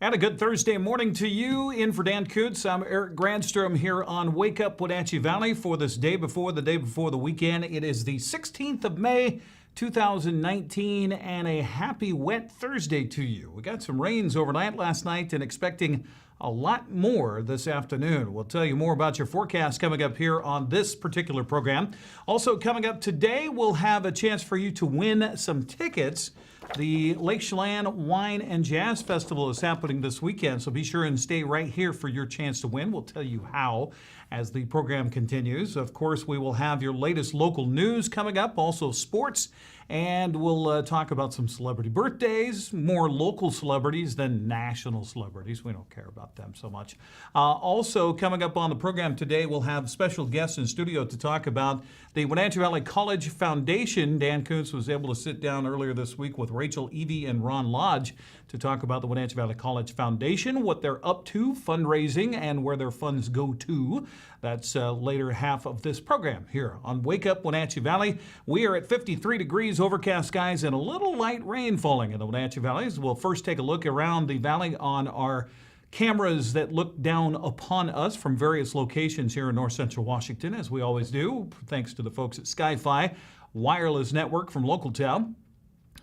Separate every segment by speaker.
Speaker 1: And a good Thursday morning to you. In for Dan Kuntz, I'm Eric Granstrom here on Wake Up Wenatchee Valley for this day before the weekend. It is the 16th of May, 2019, and a happy wet Thursday to you. We got some rains overnight last night and expecting a lot more this afternoon. We'll tell you more about your forecast coming up here on this particular program. Also coming up today, we'll have a chance for you to win some tickets. The Lake Chelan Wine and Jazz Festival is happening this weekend, so be sure and stay right here for your chance to win. We'll tell you how as the program continues. Of course, we will have your latest local news coming up, also sports, and we'll talk about some celebrity birthdays, more local celebrities than national celebrities. We don't care about them so much. Also, coming up on the program today, we'll have special guests in studio to talk about the Wenatchee Valley College Foundation. Dan Kuntz was able to sit down earlier this week with Rachel, Evey, and Ron Lodge to talk about the Wenatchee Valley College Foundation, what they're up to, fundraising, and where their funds go to. That's later half of this program here on Wake Up Wenatchee Valley. We are at 53 degrees, overcast skies, and a little light rain falling in the Wenatchee Valleys. We'll first take a look around the valley on our cameras that look down upon us from various locations here in north central Washington, as we always do, thanks to the folks at Sky-Fi Wireless Network from Local.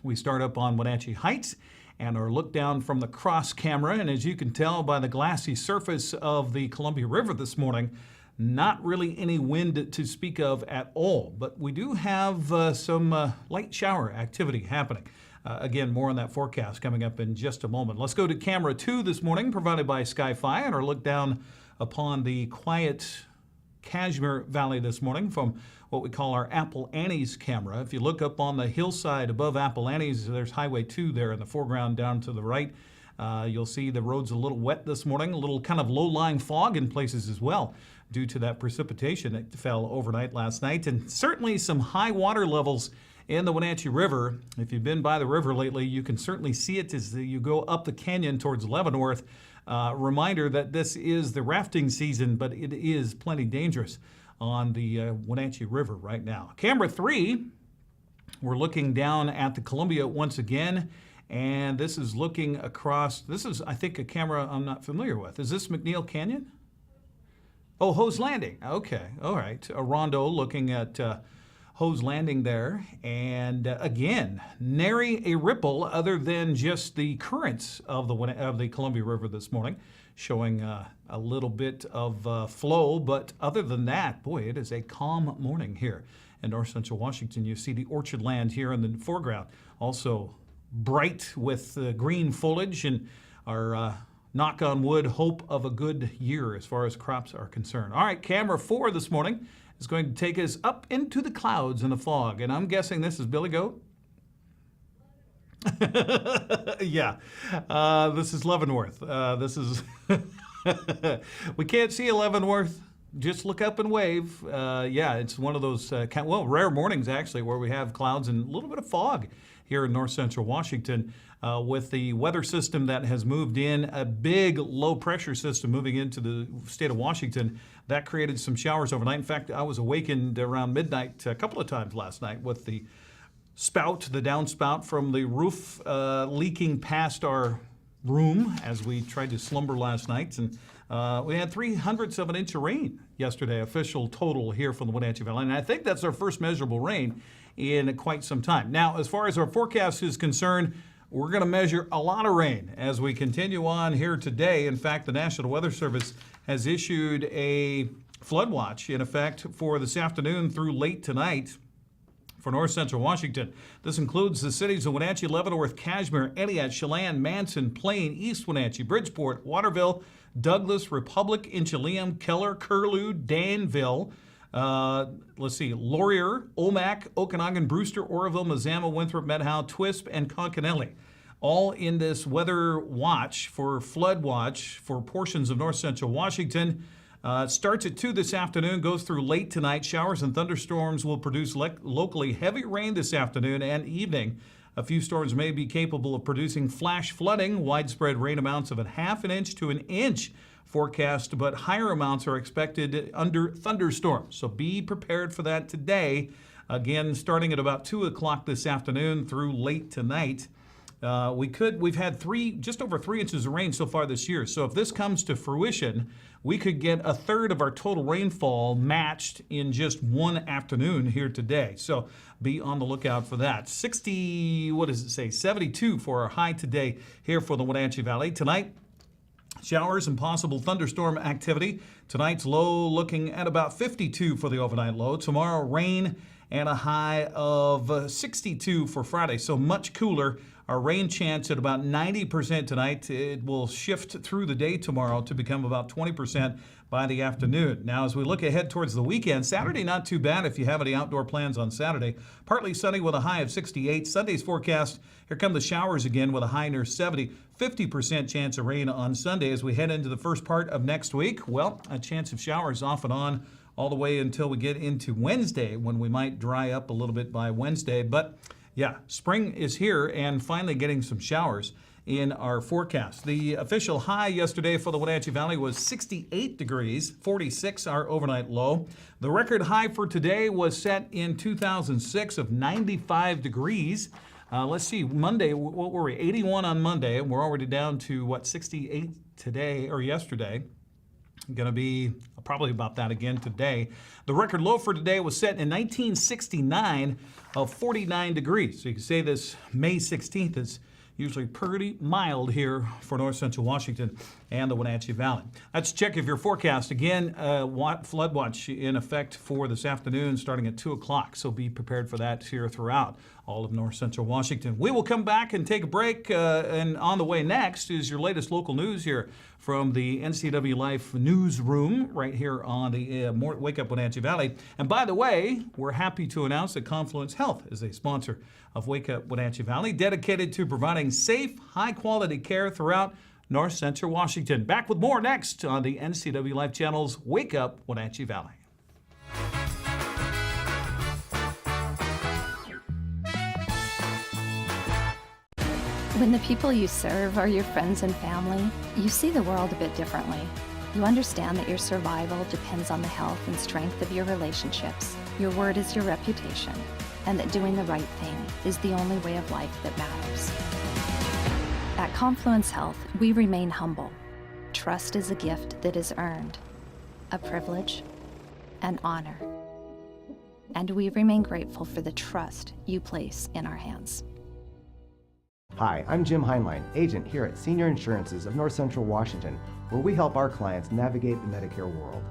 Speaker 1: We start up on Wenatchee Heights and our look down from the cross camera. And as you can tell by the glassy surface of the Columbia River this morning, not really any wind to speak of at all, but we do have some light shower activity happening. Again, more on that forecast coming up in just a moment. Let's go to camera 2 this morning, provided by Sky-Fi, and our look down upon the quiet Cashmere Valley this morning from what we call our Apple Annie's camera. If you look up on the hillside above Apple Annie's, there's Highway 2 there in the foreground down to the right. You'll see the road's a little wet this morning, a little kind of low-lying fog in places as well due to that precipitation that fell overnight last night, and certainly some high water levels in the Wenatchee River. If you've been by the river lately, you can certainly see it as you go up the canyon towards Leavenworth. Reminder that this is the rafting season, but it is plenty dangerous on the Wenatchee River right now. Camera 3, we're looking down at the Columbia once again, and this is looking across. This is, I think, a camera I'm not familiar with. Is this McNeil Canyon? Oh, Hose Landing. Okay, all right. A rondo looking at Hose Landing there, and again, nary a ripple other than just the currents of the Columbia River this morning, showing a little bit of flow. But other than that, boy, it is a calm morning here in north central Washington. You see the orchard land here in the foreground, also bright with green foliage, and our knock on wood hope of a good year as far as crops are concerned. All right, camera 4 this morning is going to take us up into the clouds and the fog, and I'm guessing this is Billy Goat. Yeah, this is Leavenworth. This is we can't see Leavenworth. Just look up and wave. Yeah, it's one of those rare mornings actually where we have clouds and a little bit of fog here in north central Washington. With the weather system that has moved in, a big low pressure system moving into the state of Washington, that created some showers overnight. In fact, I was awakened around midnight a couple of times last night with the downspout from the roof leaking past our room as we tried to slumber last night. And we had 0.03 of an inch of rain yesterday, official total here from the Wenatchee Valley. And I think that's our first measurable rain in quite some time. Now, as far as our forecast is concerned, we're going to measure a lot of rain as we continue on here today. In fact, the National Weather Service has issued a flood watch in effect for this afternoon through late tonight for north central Washington. This includes the cities of Wenatchee, Leavenworth, Cashmere, Eliot, Chelan, Manson, Plain, East Wenatchee, Bridgeport, Waterville, Douglas, Republic, Inchelium, Keller, Curlew, Danville, let's see, Laurier, Omak, Okanagan, Brewster, Oroville, Mazama, Winthrop, Medhow, Twisp, and Conconelli. All in this weather watch for flood watch for portions of north central Washington. It starts at 2 this afternoon, goes through late tonight. Showers and thunderstorms will produce locally heavy rain this afternoon and evening. A few storms may be capable of producing flash flooding, widespread rain amounts of 0.5 inch to 1 inch forecast, but higher amounts are expected under thunderstorms. So be prepared for that today. Again, starting at about 2 o'clock this afternoon through late tonight. We've had just over 3 inches of rain so far this year. So if this comes to fruition, we could get a third of our total rainfall matched in just one afternoon here today. So be on the lookout for that. 72 for our high today here for the Wenatchee Valley. Tonight, showers and possible thunderstorm activity. Tonight's low looking at about 52 for the overnight low. Tomorrow, rain and a high of 62 for Friday. So much cooler. Our rain chance at about 90% tonight. It will shift through the day tomorrow to become about 20% by the afternoon. Now, as we look ahead towards the weekend, Saturday not too bad if you have any outdoor plans on Saturday. Partly sunny with a high of 68. Sunday's forecast, here come the showers again with a high near 70. 50% chance of rain on Sunday as we head into the first part of next week. Well, a chance of showers off and on all the way until we get into Wednesday, when we might dry up a little bit by Wednesday. But yeah, spring is here and finally getting some showers in our forecast. The official high yesterday for the Wenatchee Valley was 68 degrees, 46 our overnight low. The record high for today was set in 2006 of 95 degrees. Let's see, Monday, what were we? 81 on Monday, and we're already down to, 68 today or yesterday. Going to be probably about that again today. The record low for today was set in 1969 of 49 degrees. So you can say this May 16th is usually pretty mild here for north central Washington and the Wenatchee Valley. Let's check if your forecast. Again, flood watch in effect for this afternoon starting at 2 o'clock. So be prepared for that here throughout all of north central Washington. We will come back and take a break. And on the way next is your latest local news here from the NCW Life newsroom right here on the Wake Up Wenatchee Valley. And by the way, we're happy to announce that Confluence Health is a sponsor of Wake Up Wenatchee Valley, dedicated to providing safe, high-quality care throughout north central Washington. Back with more next on the NCW Life Channel's Wake Up Wenatchee Valley.
Speaker 2: When the people you serve are your friends and family, you see the world a bit differently. You understand that your survival depends on the health and strength of your relationships. Your word is your reputation, and that doing the right thing is the only way of life that matters. At Confluence Health, we remain humble. Trust is a gift that is earned, a privilege, an honor. And we remain grateful for the trust you place in our hands.
Speaker 3: Hi, I'm Jim Heinlein, agent here at Senior Insurances of North Central Washington, where we help our clients navigate the Medicare world.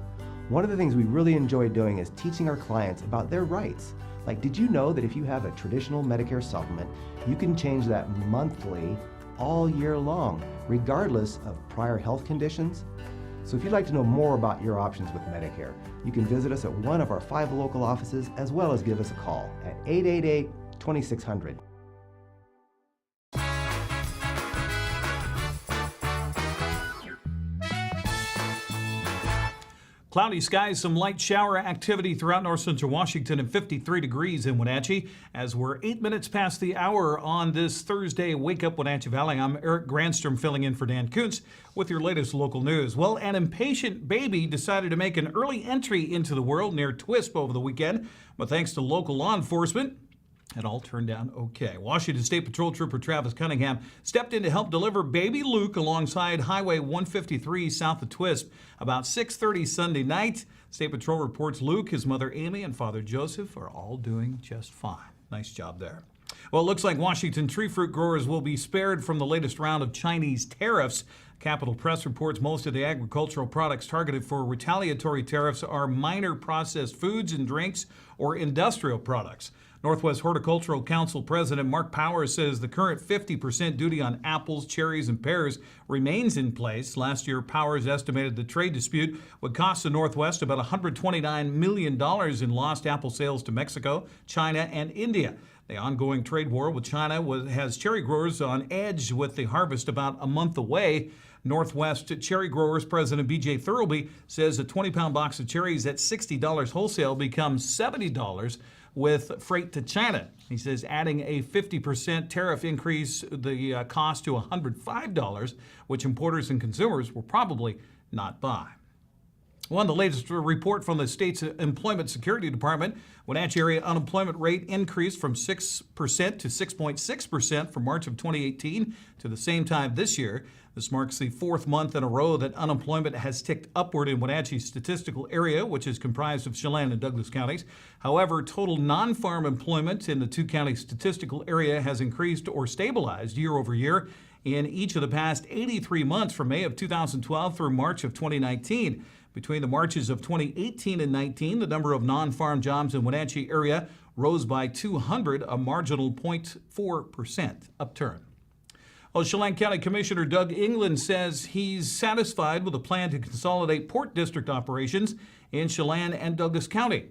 Speaker 3: One of the things we really enjoy doing is teaching our clients about their rights. Like, did you know that if you have a traditional Medicare supplement, you can change that monthly all year long, regardless of prior health conditions? So if you'd like to know more about your options with Medicare, you can visit us at one of our 5 local offices, as well as give us a call at 888-2600.
Speaker 1: Cloudy skies, some light shower activity throughout north central Washington, and 53 degrees in Wenatchee. As we're 8 minutes past the hour on this Thursday, Wake Up Wenatchee Valley. I'm Eric Grandstrom filling in for Dan Kuntz with your latest local news. Well, an impatient baby decided to make an early entry into the world near Twisp over the weekend, but thanks to local law enforcement, it all turned out okay. Washington State Patrol Trooper Travis Cunningham stepped in to help deliver baby Luke alongside Highway 153 south of Twisp about 6:30 Sunday night. State Patrol reports Luke, his mother Amy, and father Joseph are all doing just fine. Nice job there. Well, it looks like Washington tree fruit growers will be spared from the latest round of Chinese tariffs. Capitol Press reports most of the agricultural products targeted for retaliatory tariffs are minor processed foods and drinks or industrial products. Northwest Horticultural Council President Mark Powers says the current 50% duty on apples, cherries, and pears remains in place. Last year, Powers estimated the trade dispute would cost the Northwest about $129 million in lost apple sales to Mexico, China, and India. The ongoing trade war with China has cherry growers on edge with the harvest about a month away. Northwest Cherry Growers President B.J. Thurlby says a 20-pound box of cherries at $60 wholesale becomes $70 with freight to China. He says adding a 50% tariff increase the cost to $105, which importers and consumers will probably not buy. Well, the latest report from the state's Employment Security Department, Wenatchee area unemployment rate increased from 6% to 6.6% from March of 2018 to the same time this year. This marks the fourth month in a row that unemployment has ticked upward in Wenatchee's statistical area, which is comprised of Chelan and Douglas counties. However, total non-farm employment in the two-county statistical area has increased or stabilized year over year in each of the past 83 months from May of 2012 through March of 2019. Between the Marches of 2018 and 19, the number of non-farm jobs in Wenatchee area rose by 200, a marginal 0.4% upturn. Well, Chelan County Commissioner Doug England says he's satisfied with a plan to consolidate Port District operations in Chelan and Douglas County.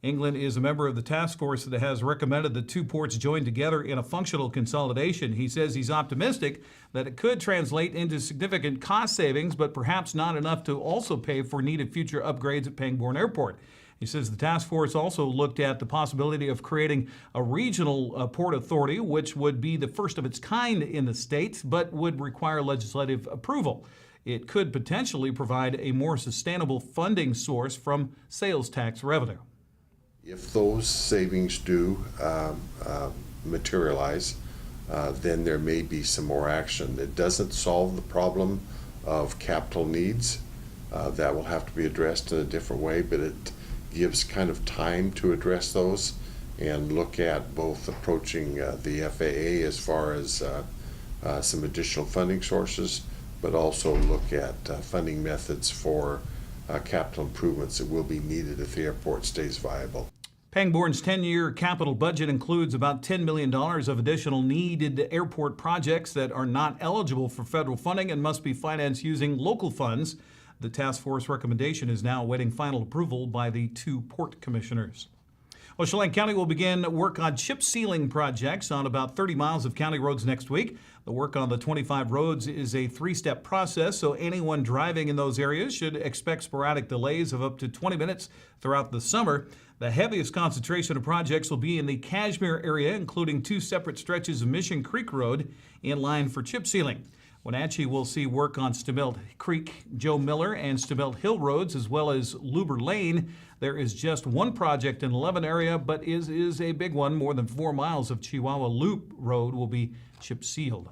Speaker 1: England is a member of the task force that has recommended the two ports join together in a functional consolidation. He says he's optimistic that it could translate into significant cost savings, but perhaps not enough to also pay for needed future upgrades at Pangbourne Airport. He says the task force also looked at the possibility of creating a regional port authority, which would be the first of its kind in the state, but would require legislative approval. It could potentially provide a more sustainable funding source from sales tax revenue.
Speaker 4: If those savings do materialize, then there may be some more action. It doesn't solve the problem of capital needs. That will have to be addressed in a different way, but it gives kind of time to address those and look at both approaching the FAA as far as some additional funding sources, but also look at funding methods for capital improvements that will be needed if the airport stays viable.
Speaker 1: Pangbourne's 10-year capital budget includes about $10 million of additional needed airport projects that are not eligible for federal funding and must be financed using local funds. The task force recommendation is now awaiting final approval by the two port commissioners. Well, Chelan County will begin work on chip sealing projects on about 30 miles of county roads next week. The work on the 25 roads is a three-step process, so anyone driving in those areas should expect sporadic delays of up to 20 minutes throughout the summer. The heaviest concentration of projects will be in the Cashmere area, including two separate stretches of Mission Creek Road in line for chip sealing. Wenatchee will see work on Stemelt Creek, Joe Miller, and Stemelt Hill roads, as well as Luber Lane. There is just one project in the 11 area, but is a big one. More than 4 miles of Chihuahua Loop Road will be chip sealed.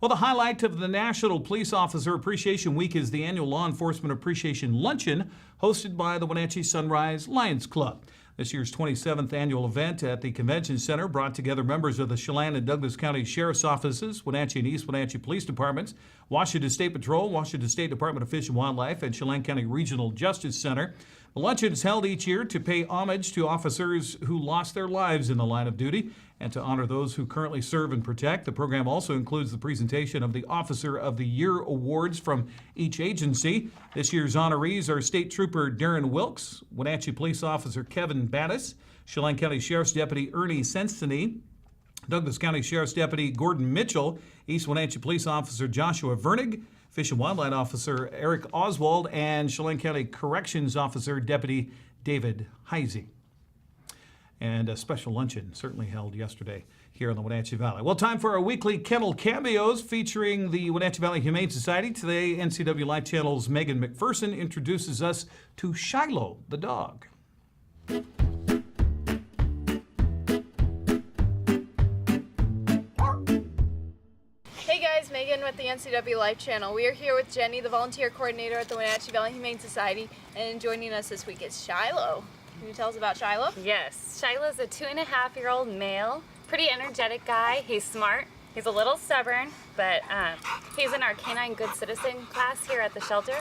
Speaker 1: Well, the highlight of the National Police Officer Appreciation Week is the annual Law Enforcement Appreciation Luncheon hosted by the Wenatchee Sunrise Lions Club. This year's 27th annual event at the Convention Center brought together members of the Chelan and Douglas County Sheriff's Offices, Wenatchee and East Wenatchee Police Departments, Washington State Patrol, Washington State Department of Fish and Wildlife, and Chelan County Regional Justice Center. The luncheon is held each year to pay homage to officers who lost their lives in the line of duty and to honor those who currently serve and protect. The program also includes the presentation of the Officer of the Year awards from each agency. This year's honorees are State Trooper Darren Wilkes, Wenatchee Police Officer Kevin Battis, Chelan County Sheriff's Deputy Ernie Sensteny, Douglas County Sheriff's Deputy Gordon Mitchell, East Wenatchee Police Officer Joshua Vernig, Fish and Wildlife Officer Eric Oswald, and Chelan County Corrections Officer Deputy David Heisey. And a special luncheon certainly held yesterday here in the Wenatchee Valley. Well, time for our weekly Kennel Cameos featuring the Wenatchee Valley Humane Society. Today, NCW Life Channel's Megan McPherson introduces us to Shiloh, the dog.
Speaker 5: Hey guys, Megan with the NCW Life Channel. We are here with Jenny, the volunteer coordinator at the Wenatchee Valley Humane Society, and joining us this week is Shiloh. Can you tell us about Shiloh?
Speaker 6: Yes, Shiloh's a 2.5-year-old male, pretty energetic guy. He's smart, he's a little stubborn, but he's in our Canine Good Citizen class here at the shelter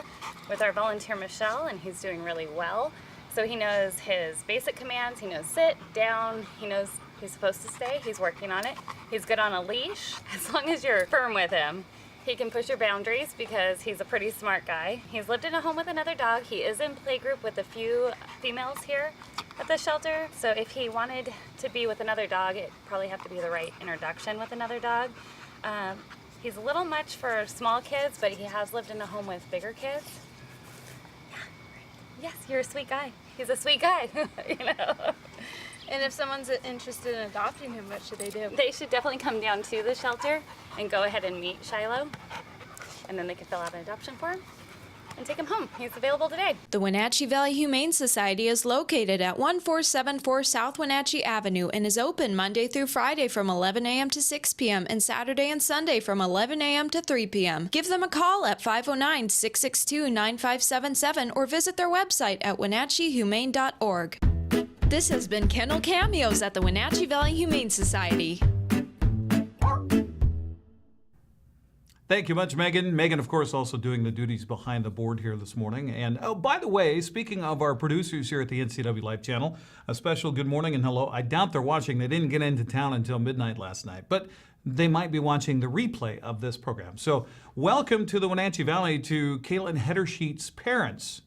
Speaker 6: with our volunteer Michelle, and he's doing really well. So he knows his basic commands, he knows sit, down, he knows he's supposed to stay, he's working on it. He's good on a leash, as long as you're firm with him. He can push your boundaries because he's a pretty smart guy. He's lived in a home with another dog. He is in playgroup with a few females here at the shelter. So if he wanted to be with another dog, it'd probably have to be the right introduction with another dog. He's a little much for small kids, but he has lived in a home with bigger kids. Yes, you're a sweet guy. He's a sweet guy, you know.
Speaker 5: And if someone's interested in adopting him, what should they do?
Speaker 6: They should definitely come down to the shelter and go ahead and meet Shiloh, and then they can fill out an adoption form. and take him home. He's available today.
Speaker 7: The Wenatchee Valley Humane Society is located at 1474 South Wenatchee Avenue and is open Monday through Friday from 11 a.m. to 6 p.m. and Saturday and Sunday from 11 a.m. to 3 p.m. Give them a call at 509-662-9577 or visit their website at wenatcheehumane.org. This has been Kennel Cameos at the Wenatchee Valley Humane Society.
Speaker 1: Thank you much, Megan. Megan, of course, also doing the duties behind the board here this morning. And oh, by the way, speaking of our producers here at the NCW Life Channel, a special good morning and hello. I doubt they're watching. They didn't get into town until midnight last night, but they might be watching the replay of this program. So welcome to the Wenatchee Valley to Caitlin Heddersheet's parents.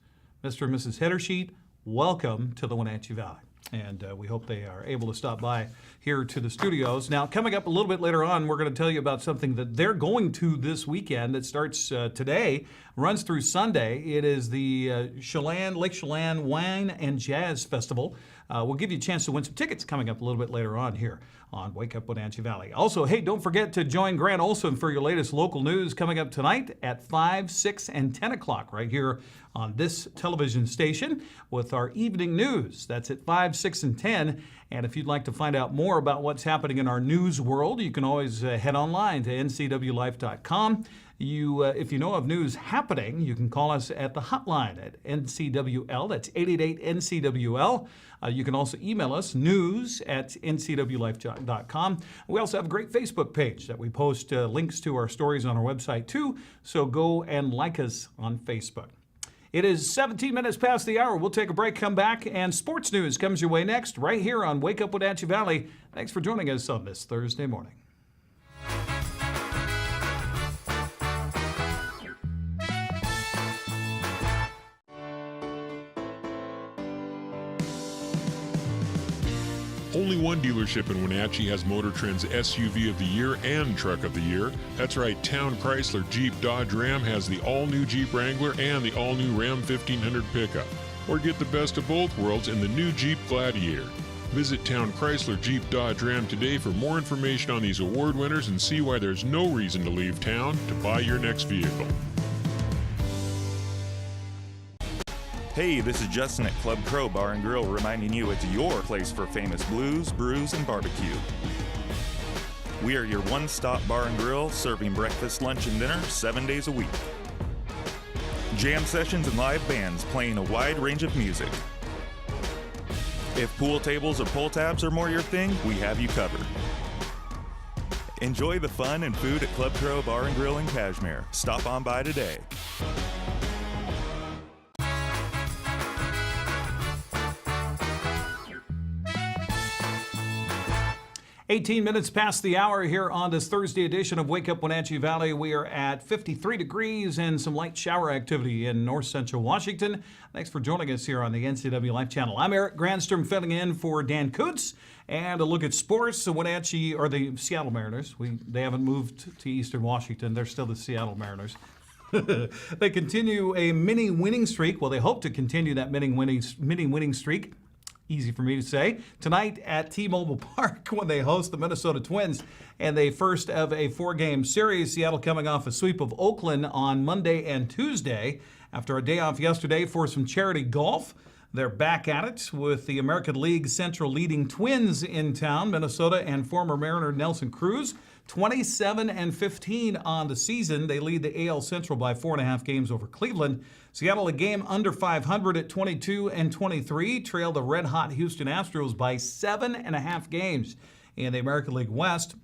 Speaker 1: Mr. and Mrs. Heddersheet, welcome to the Wenatchee Valley. And we hope they are able to stop by here to the studios. Now, coming up a little bit later on, we're going to tell you about something that they're going to this weekend that starts today, runs through Sunday. It is the Lake Chelan Wine and Jazz Festival. We'll give you a chance to win some tickets coming up a little bit later on here on Wake Up Wenatchee Valley. Also, hey, don't forget to join Grant Olson for your latest local news coming up tonight at 5, 6, and 10 o'clock right here on this television station with our evening news. That's at 5, 6, and 10. And if you'd like to find out more about what's happening in our news world, you can always head online to ncwlife.com. If you know of news happening, you can call us at the hotline at NCWL. That's 888-NCWL. You can also email us, news@ncwlife.com. We also have a great Facebook page that we post links to our stories on our website too, so go and like us on Facebook. It is 17 minutes past the hour. We'll take a break, come back, and sports news comes your way next, right here on Wake Up Wenatchee Valley. Thanks for joining us on this Thursday morning.
Speaker 8: Only one dealership in Wenatchee has Motor Trend's SUV of the Year and Truck of the Year. That's right, Town Chrysler Jeep Dodge Ram has the all-new Jeep Wrangler and the all-new Ram 1500 pickup. Or get the best of both worlds in the new Jeep Gladiator. Visit Town Chrysler Jeep Dodge Ram today for more information on these award winners and see why there's no reason to leave town to buy your next vehicle.
Speaker 9: Hey, this is Justin at Club Crow Bar and Grill reminding you it's your place for famous blues, brews, and barbecue. We are your one-stop bar and grill, serving breakfast, lunch, and dinner 7 days a week. Jam sessions and live bands playing a wide range of music. If pool tables or pull tabs are more your thing, we have you covered. Enjoy the fun and food at Club Crow Bar and Grill in Cashmere. Stop on by today.
Speaker 1: 18 minutes past the hour here on this Thursday edition of Wake Up Wenatchee Valley. We are at 53 degrees and some light shower activity in north central Washington. Thanks for joining us here on the NCW Life Channel. I'm Eric Grandstrom filling in for Dan Kuntz. And a look at sports. The Wenatchee, or the Seattle Mariners, they haven't moved to eastern Washington. They're still the Seattle Mariners. They continue a mini winning streak. Well, they hope to continue that mini winning streak. Easy for me to say. Tonight at T-Mobile Park when they host the Minnesota Twins and the first of a 4-game series. Seattle coming off a sweep of Oakland on Monday and Tuesday. After a day off yesterday for some charity golf, they're back at it with the American League Central leading Twins in town. Minnesota and former Mariner Nelson Cruz, 27-15 on the season. They lead the AL Central by 4.5 games over Cleveland. Seattle a game under 500 at 22-23, trailed the red-hot Houston Astros by 7.5 games in the American League West.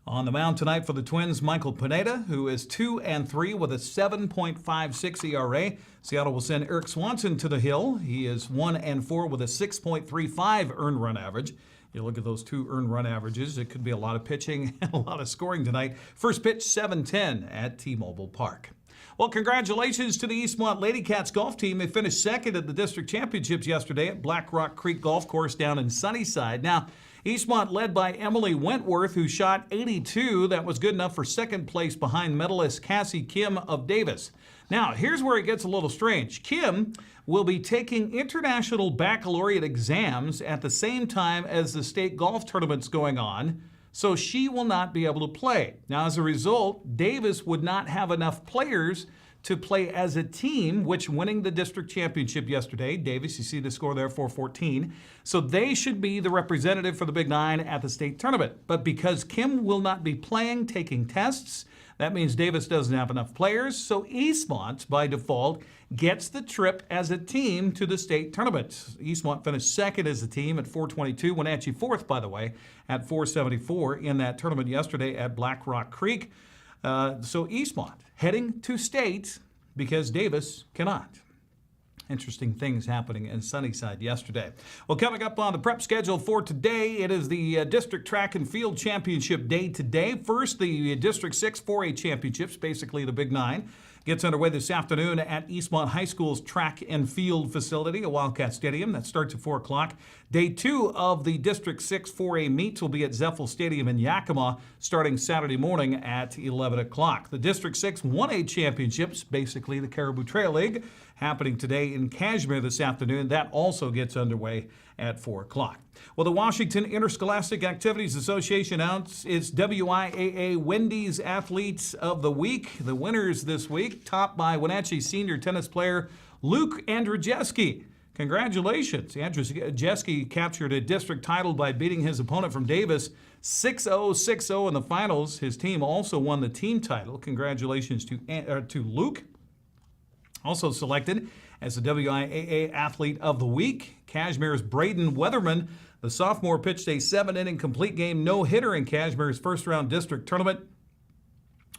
Speaker 1: On the mound tonight for the Twins, Michael Pineda, who is 2-3 with a 7.56 ERA. Seattle will send Eric Swanson to the hill. He is 1-4 with a 6.35 earned run average. You look at those two earned run averages, it could be a lot of pitching and a lot of scoring tonight. First pitch, 7:10 at T-Mobile Park. Well, congratulations to the Eastmont Lady Cats golf team. They finished second at the district championships yesterday at Black Rock Creek Golf Course down in Sunnyside. Now, Eastmont led by Emily Wentworth, who shot 82. That was good enough for second place behind medalist Cassie Kim of Davis. Now, here's where it gets a little strange. Kim will be taking international baccalaureate exams at the same time as the state golf tournament's going on, so she will not be able to play. Now, as a result, Davis would not have enough players to play as a team, which winning the district championship yesterday. Davis, you see the score there, 4-14. So they should be the representative for the Big Nine at the state tournament. But because Kim will not be playing, taking tests, that means Davis doesn't have enough players. So Eastmont, by default, gets the trip as a team to the state tournament. Eastmont finished second as a team at 422. Wenatchee fourth, by the way, at 474 in that tournament yesterday at Black Rock Creek. So Eastmont heading to state because Davis cannot. Interesting things happening in Sunnyside yesterday. Well, coming up on the prep schedule for today, it is the District Track and Field Championship Day today. First, the District 6 4A Championships, basically the Big Nine, gets underway this afternoon at Eastmont High School's track and field facility at Wildcat Stadium. That starts at 4 o'clock. Day 2 of the District 6 4A meets will be at Zeffel Stadium in Yakima starting Saturday morning at 11 o'clock. The District 6 1A Championships, basically the Caribou Trail League, happening today in Cashmere this afternoon. That also gets underway at 4 o'clock. Well, the Washington Interscholastic Activities Association announced its WIAA Wendy's Athletes of the Week. The winners this week, topped by Wenatchee senior tennis player Luke Andrzejewski. Congratulations. Andrzejewski captured a district title by beating his opponent from Davis 6-0, 6-0 in the finals. His team also won the team title. Congratulations to Luke. Also selected as the WIAA Athlete of the Week, Cashmere's Braden Weatherman. The sophomore pitched a 7-inning complete game no-hitter in Cashmere's first-round district tournament.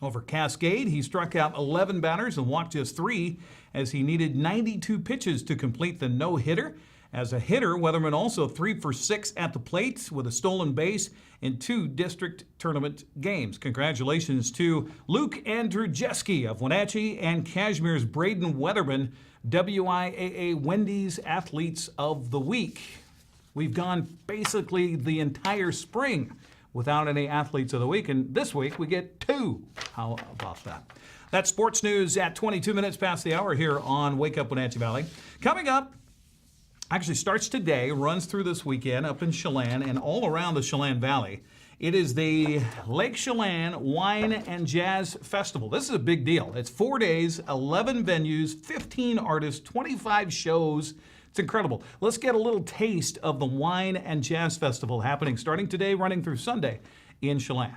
Speaker 1: Over Cascade, he struck out 11 batters and walked just 3 as he needed 92 pitches to complete the no-hitter. As a hitter, Weatherman also 3 for 6 at the plate with a stolen base in 2 district tournament games. Congratulations to Luke Andrzejewski of Wenatchee and Cashmere's Braden Weatherman, WIAA Wendy's Athletes of the Week. We've gone basically the entire spring without any Athletes of the Week, and this week we get 2. How about that? That's sports news at 22 minutes past the hour here on Wake Up Wenatchee Valley. Coming up, actually starts today, runs through this weekend up in Chelan and all around the Chelan Valley. It is the Lake Chelan Wine and Jazz Festival. This is a big deal. It's 4 days, 11 venues, 15 artists, 25 shows. It's incredible. Let's get a little taste of the Wine and Jazz Festival happening starting today, running through Sunday in Chelan.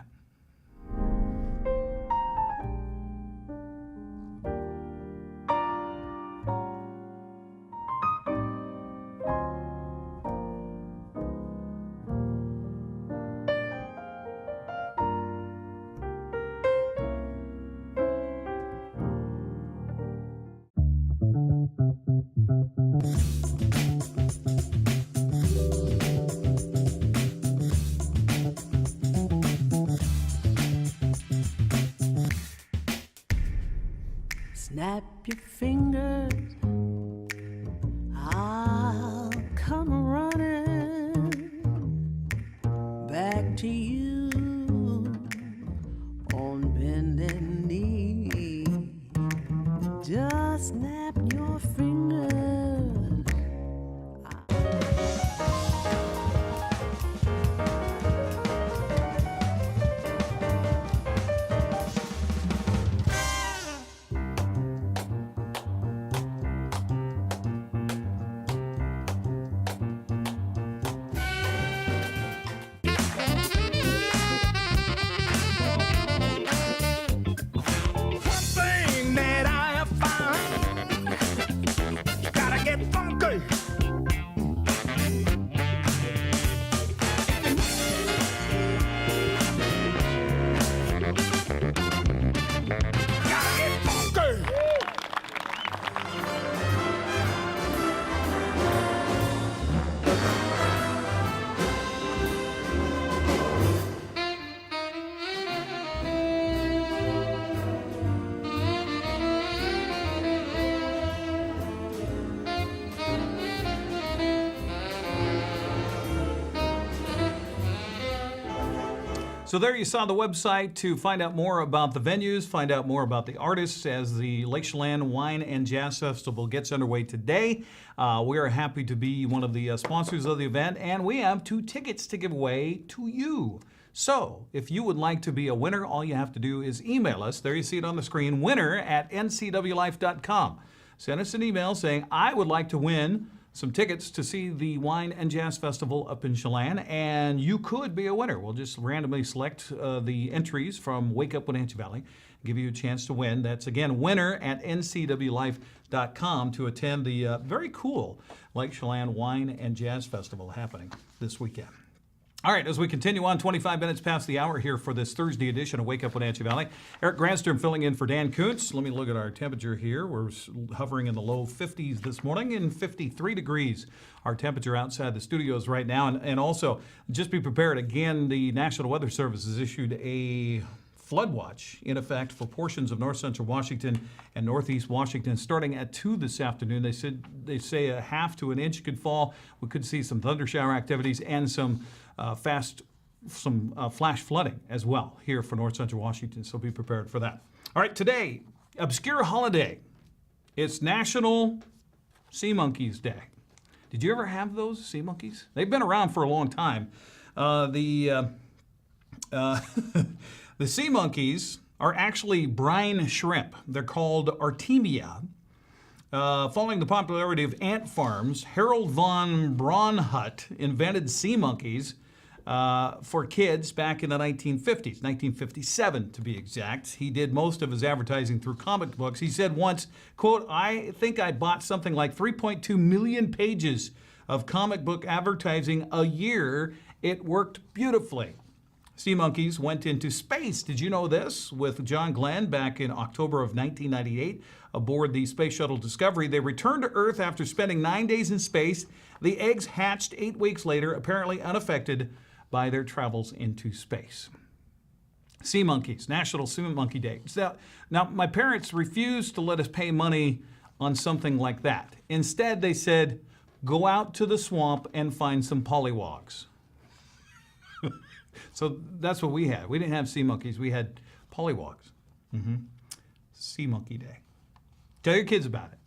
Speaker 10: Snap your fingers, I'll come running back to you on bended knee. Just snap your fingers.
Speaker 1: So there you saw the website to find out more about the venues, find out more about the artists as the Lake Chelan Wine and Jazz Festival gets underway today. We are happy to be one of the sponsors of the event, and we have 2 tickets to give away to you. So if you would like to be a winner, all you have to do is email us. There you see it on the screen, winner@ncwlife.com. Send us an email saying, I would like to win some tickets to see the Wine and Jazz Festival up in Chelan, and you could be a winner. We'll just randomly select the entries from Wake Up Wenatchee Valley, give you a chance to win. That's, again, winner@ncwlife.com to attend the very cool Lake Chelan Wine and Jazz Festival happening this weekend. All right, as we continue on, 25 minutes past the hour here for this Thursday edition of Wake Up Wenatchee Valley. Eric Grandstrom filling in for Dan Kuntz. Let me look at our temperature here. We're hovering in the low 50s this morning and 53 degrees. Our temperature outside the studios right now. And also, just be prepared. Again, the National Weather Service has issued a flood watch in effect for portions of north central Washington and northeast Washington starting at 2 this afternoon. They say a half to an inch could fall. We could see some thunder shower activities and some flash flooding as well here for north central Washington, so be prepared for that. All right, today, obscure holiday. It's National Sea Monkeys Day. Did you ever have those sea monkeys? They've been around for a long time. The sea monkeys are actually brine shrimp. They're called Artemia. Following the popularity of ant farms, Harold von Braunhut invented sea monkeys for kids back in the 1950s, 1957 to be exact. He did most of his advertising through comic books. He said once, quote, I think I bought something like 3.2 million pages of comic book advertising a year. It worked beautifully. Sea monkeys went into space. Did you know this? With John Glenn back in October of 1998 aboard the Space Shuttle Discovery. They returned to Earth after spending 9 days in space. The eggs hatched 8 weeks later, apparently unaffected by their travels into space. Sea monkeys, National Sea Monkey Day. Now, my parents refused to let us pay money on something like that. Instead, they said, go out to the swamp and find some pollywogs. So that's what we had. We didn't have sea monkeys. We had pollywogs. Sea Monkey Day. Tell your kids about it.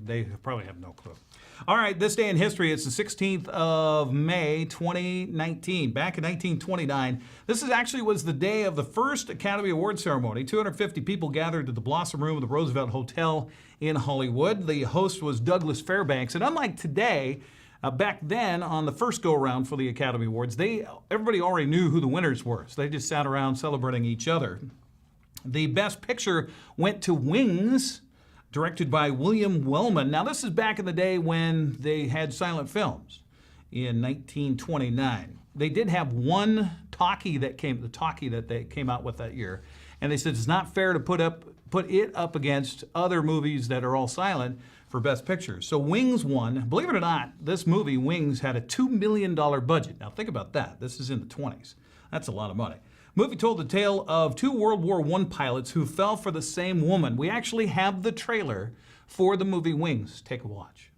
Speaker 1: They probably have no clue. All right, this day in history, it's the 16th of May, 2019. Back in 1929, this was the day of the first Academy Award ceremony. 250 people gathered at the Blossom Room of the Roosevelt Hotel in Hollywood. The host was Douglas Fairbanks. And unlike today, back then on the first go-around for the Academy Awards, everybody already knew who the winners were. So they just sat around celebrating each other. The Best Picture went to Wings, directed by William Wellman. Now, this is back in the day when they had silent films in 1929. They did have one talkie that they came out with that year, and they said it's not fair to put it up against other movies that are all silent for Best Picture. So Wings won. Believe it or not, this movie, Wings, had a $2 million budget. Now, think about that. This is in the 20s. That's a lot of money. Movie told the tale of 2 World War I pilots who fell for the same woman. We actually have the trailer for the movie Wings. Take a watch.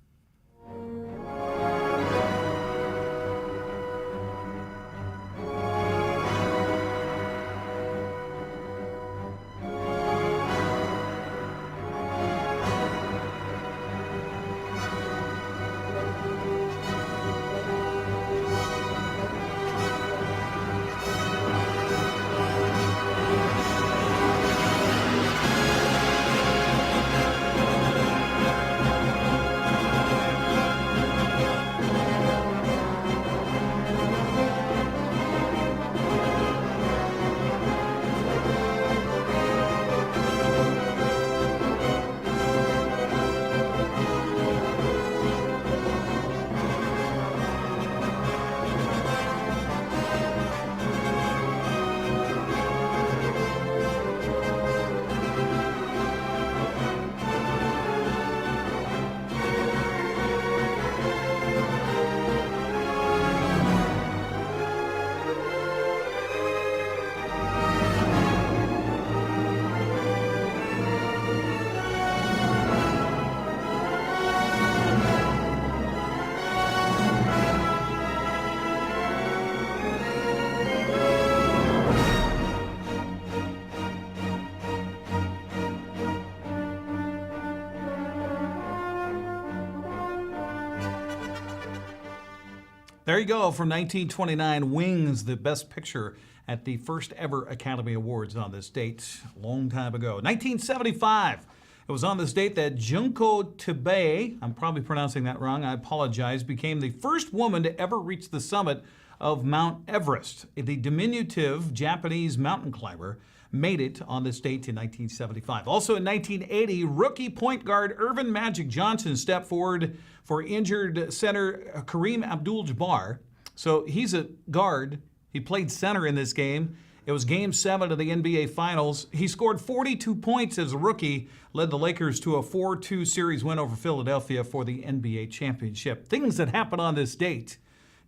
Speaker 1: There you go, from 1929, Wings, the best picture at the first ever Academy Awards on this date, a long time ago. 1975, it was on this date that Junko Tabei, I'm probably pronouncing that wrong, I apologize, became the first woman to ever reach the summit of Mount Everest. The diminutive Japanese mountain climber made it on this date in 1975. Also in 1980, rookie point guard Earvin Magic Johnson stepped forward for injured center Kareem Abdul-Jabbar. So he's a guard. He played center in this game. It was Game 7 of the NBA Finals. He scored 42 points as a rookie, led the Lakers to a 4-2 series win over Philadelphia for the NBA championship. Things that happened on this date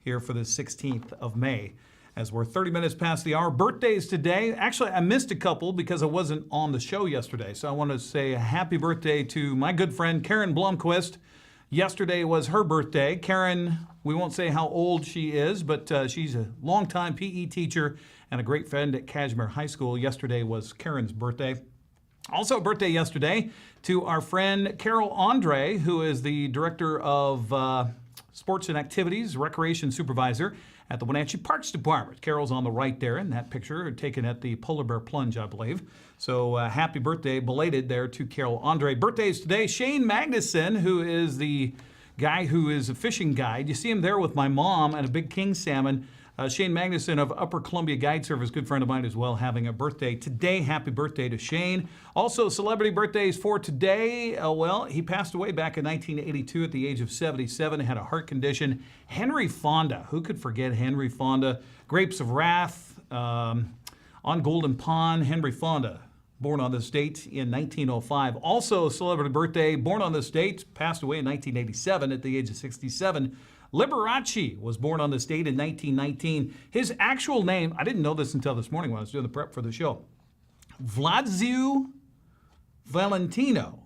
Speaker 1: here for the 16th of May. As we're 30 minutes past the hour. Birthdays today. Actually, I missed a couple because I wasn't on the show yesterday. So I want to say a happy birthday to my good friend Karen Blomquist. Yesterday was her birthday. Karen, we won't say how old she is, but she's a longtime PE teacher and a great friend at Kashmir High School. Yesterday was Karen's birthday. Also a birthday yesterday to our friend Carol Andre, who is the Director of Sports and Activities, Recreation Supervisor at the Wenatchee Parks Department. Carol's on the right there in that picture, taken at the Polar Bear Plunge, I believe. So happy birthday, belated there to Carol Andre. Birthdays today, Shane Magnuson, who is the guy who is a fishing guide. You see him there with my mom and a big king salmon. Shane Magnuson of Upper Columbia Guide Service, good friend of mine as well, having a birthday today. Happy birthday to Shane. Also, celebrity birthdays for today. Well, he passed away back in 1982 at the age of 77, had a heart condition. Henry Fonda, who could forget Henry Fonda? Grapes of Wrath, On Golden Pond, Henry Fonda, born on this date in 1905. Also, celebrity birthday, born on this date, passed away in 1987 at the age of 67. Liberace was born on this date in 1919. His actual name, I didn't know this until this morning when I was doing the prep for the show, Vladziu Valentino.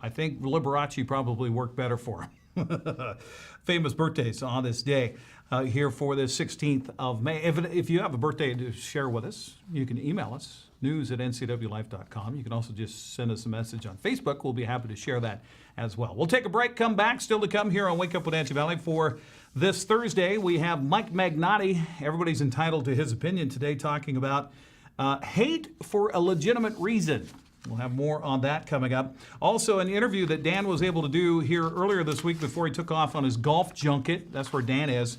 Speaker 1: I think Liberace probably worked better for him. Famous birthdays on this day here for the 16th of May. If you have a birthday to share with us, you can email us, news@ncwlife.com. You can also just send us a message on Facebook. We'll be happy to share that as well. We'll take a break, come back. Still to come here on Wake Up Wenatchee Valley for this Thursday. We have Mike Magnotti. Everybody's entitled to his opinion today, talking about hate for a legitimate reason. We'll have more on that coming up. Also, an interview that Dan was able to do here earlier this week before he took off on his golf junket. That's where Dan is.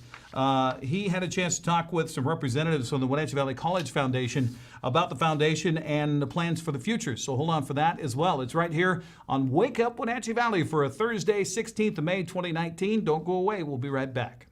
Speaker 1: He had a chance to talk with some representatives from the Wenatchee Valley College Foundation about the foundation and the plans for the future. So hold on for that as well. It's right here on Wake Up Wenatchee Valley for a Thursday, 16th of May, 2019. Don't go away. We'll be right back.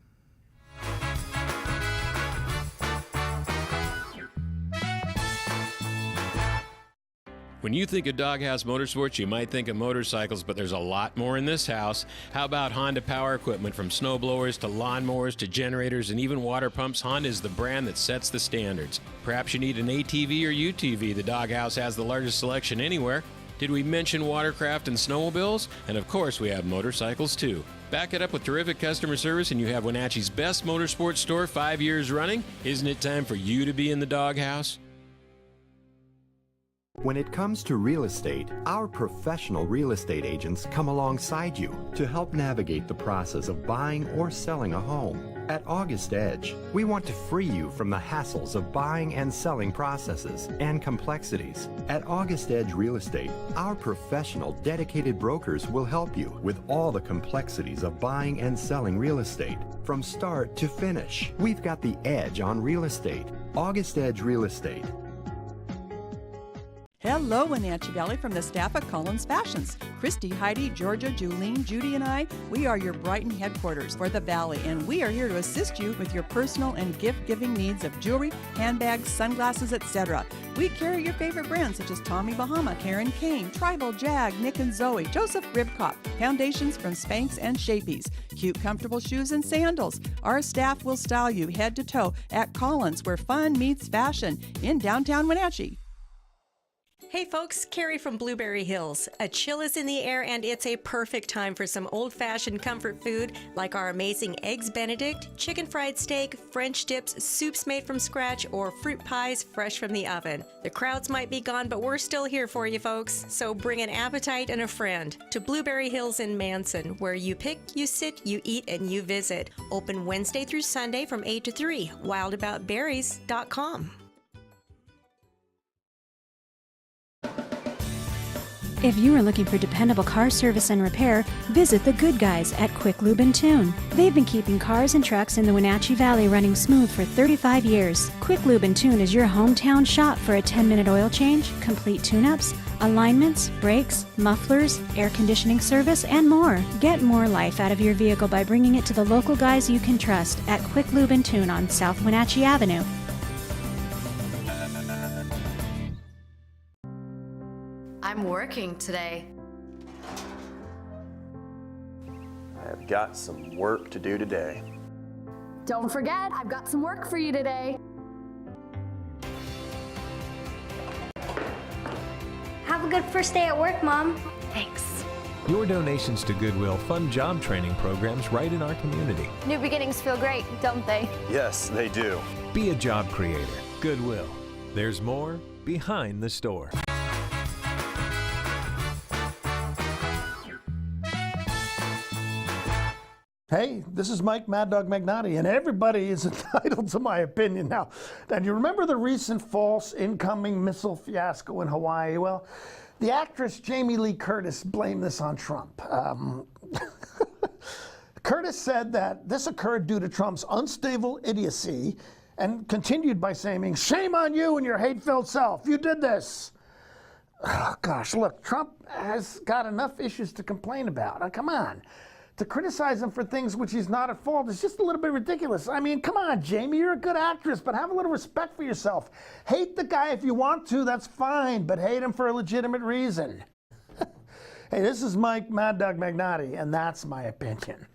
Speaker 11: When you think of Doghouse Motorsports, you might think of motorcycles, but there's a lot more in this house. How about Honda power equipment? From snowblowers to lawnmowers to generators and even water pumps, Honda is the brand that sets the standards. Perhaps you need an ATV or UTV. The Doghouse has the largest selection anywhere. Did we mention watercraft and snowmobiles? And of course, we have motorcycles too. Back it up with terrific customer service and you have Wenatchee's best motorsports store 5 years running. Isn't it time for you to be in the Doghouse?
Speaker 12: When it comes to real estate, our professional real estate agents come alongside you to help navigate the process of buying or selling a home. At August Edge, we want to free you from the hassles of buying and selling processes and complexities. At August Edge Real Estate, our professional, dedicated brokers will help you with all the complexities of buying and selling real estate. From start to finish, we've got the edge on real estate. August Edge Real Estate.
Speaker 13: Hello, Wenatchee Valley, from the staff at Collins Fashions. Christy, Heidi, Georgia, Julene, Judy, and I, we are your Brighton headquarters for the Valley, and we are here to assist you with your personal and gift-giving needs of jewelry, handbags, sunglasses, etc. We carry your favorite brands such as Tommy Bahama, Karen Kane, Tribal, Jag, Nick and Zoe, Joseph Ribcop, foundations from Spanx and Shapies, cute, comfortable shoes and sandals. Our staff will style you head to toe at Collins, where fun meets fashion in downtown Wenatchee.
Speaker 14: Hey folks, Carrie from Blueberry Hills. A chill is in the air and it's a perfect time for some old-fashioned comfort food like our amazing Eggs Benedict, chicken fried steak, French dips, soups made from scratch, or fruit pies fresh from the oven. The crowds might be gone, but we're still here for you folks. So bring an appetite and a friend to Blueberry Hills in Manson, where you pick, you sit, you eat, and you visit. Open Wednesday through Sunday from 8 to 3. wildaboutberries.com.
Speaker 15: If you are looking for dependable car service and repair, visit the good guys at Quick Lube and Tune. They've been keeping cars and trucks in the Wenatchee Valley running smooth for 35 years. Quick Lube and Tune is your hometown shop for a 10-minute oil change, complete tune-ups, alignments, brakes, mufflers, air conditioning service, and more. Get more life out of your vehicle by bringing it to the local guys you can trust at Quick Lube and Tune on South Wenatchee Avenue.
Speaker 16: I'm working today.
Speaker 17: I have got some work to do today.
Speaker 16: Don't forget, I've got some work for you today.
Speaker 18: Have a good first day at work, Mom.
Speaker 16: Thanks.
Speaker 19: Your donations to Goodwill fund job training programs right in our community.
Speaker 18: New beginnings feel great, don't they?
Speaker 17: Yes, they do.
Speaker 19: Be a job creator. Goodwill. There's more behind the store.
Speaker 20: Hey, this is Mike Mad Dog Magnotti, and everybody is entitled to my opinion now. And you remember the recent false incoming missile fiasco in Hawaii? Well, the actress Jamie Lee Curtis blamed this on Trump. Curtis said that this occurred due to Trump's unstable idiocy, and continued by saying, "Shame on you and your hate-filled self. You did this." Oh, gosh, look, Trump has got enough issues to complain about. Come on. To criticize him for things which he's not at fault is just a little bit ridiculous. I mean, come on, Jamie, you're a good actress, but have a little respect for yourself. Hate the guy if you want to, that's fine, but hate him for a legitimate reason. Hey, this is Mike Mad Dog Magnotti, and that's my opinion.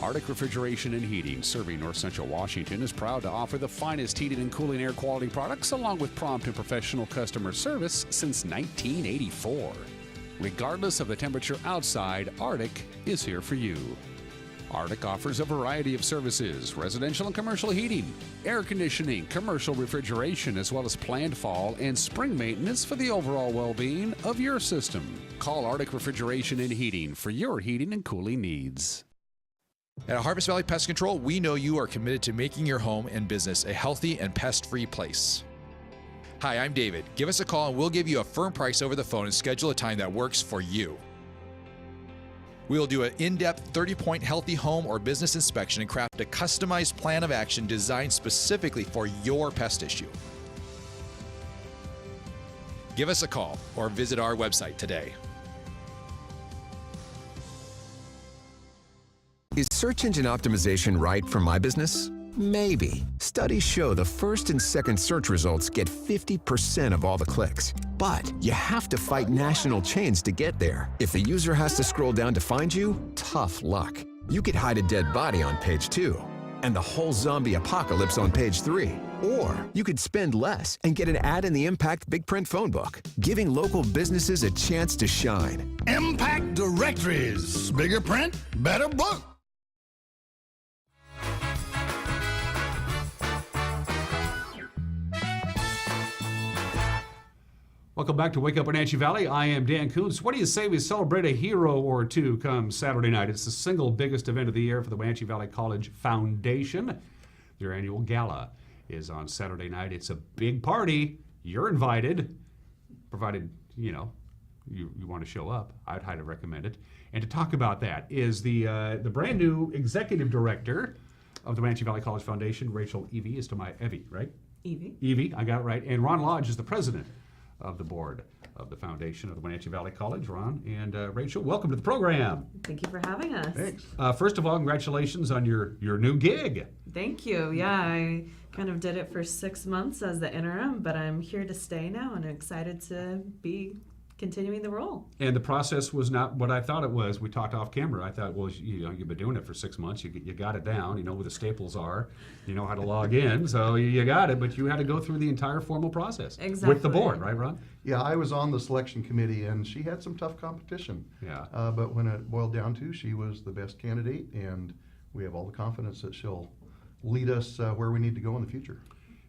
Speaker 21: Arctic Refrigeration and Heating, serving North Central Washington, is proud to offer the finest heating and cooling air quality products along with prompt and professional customer service since 1984. Regardless of the temperature outside, Arctic is here for you. Arctic offers a variety of services: residential and commercial heating, air conditioning, commercial refrigeration, as well as planned fall and spring maintenance for the overall well-being of your system. Call Arctic Refrigeration and Heating for your heating and cooling needs.
Speaker 22: At Harvest Valley Pest Control, we know you are committed to making your home and business a healthy and pest-free place. Hi, I'm David. Give us a call and we'll give you a firm price over the phone and schedule a time that works for you. We will do an in-depth 30-point healthy home or business inspection and craft a customized plan of action designed specifically for your pest issue. Give us a call or visit our website today.
Speaker 23: Is search engine optimization right for my business? Maybe. Studies show the first and second search results get 50% of all the clicks. But you have to fight national chains to get there. If the user has to scroll down to find you, tough luck. You could hide a dead body on page 2 and the whole zombie apocalypse on page 3. Or you could spend less and get an ad in the Impact Big Print phone book, giving local businesses a chance to shine.
Speaker 24: Impact Directories. Bigger print, better book.
Speaker 1: Welcome back to Wake Up Wenatchee Valley. I am Dan Kuntz. What do you say we celebrate a hero or two come Saturday night? It's the single biggest event of the year for the Wenatchee Valley College Foundation. Their annual gala is on Saturday night. It's a big party. You're invited, provided, you want to show up. I'd highly recommend it. And to talk about that is the brand new executive director
Speaker 2: of the Wenatchee Valley College Foundation. Rachel Evey is to my Evey, right?
Speaker 3: Evey.
Speaker 2: Evey, I got it right. And Ron Lodge is the president of the board of the foundation of the Wenatchee Valley College. Ron and Rachel, welcome to the program.
Speaker 3: Thank you for having us.
Speaker 2: Thanks. First of all, congratulations on your new gig.
Speaker 3: Thank you. Yeah, I kind of did it for 6 months as the interim, but I'm here to stay now and I'm excited to be continuing the role.
Speaker 2: And the process was not what I thought it was. We talked off camera. I thought, well, you've been doing it for 6 months. You got it down. You know where the staples are. You know how to log in. So you got it. But you had to go through the entire formal process with the board, right, Ron?
Speaker 4: Yeah, I was on the selection committee, and she had some tough competition.
Speaker 2: Yeah.
Speaker 4: But when it boiled down to, she was the best candidate, and we have all the confidence that she'll lead us where we need to go in the future.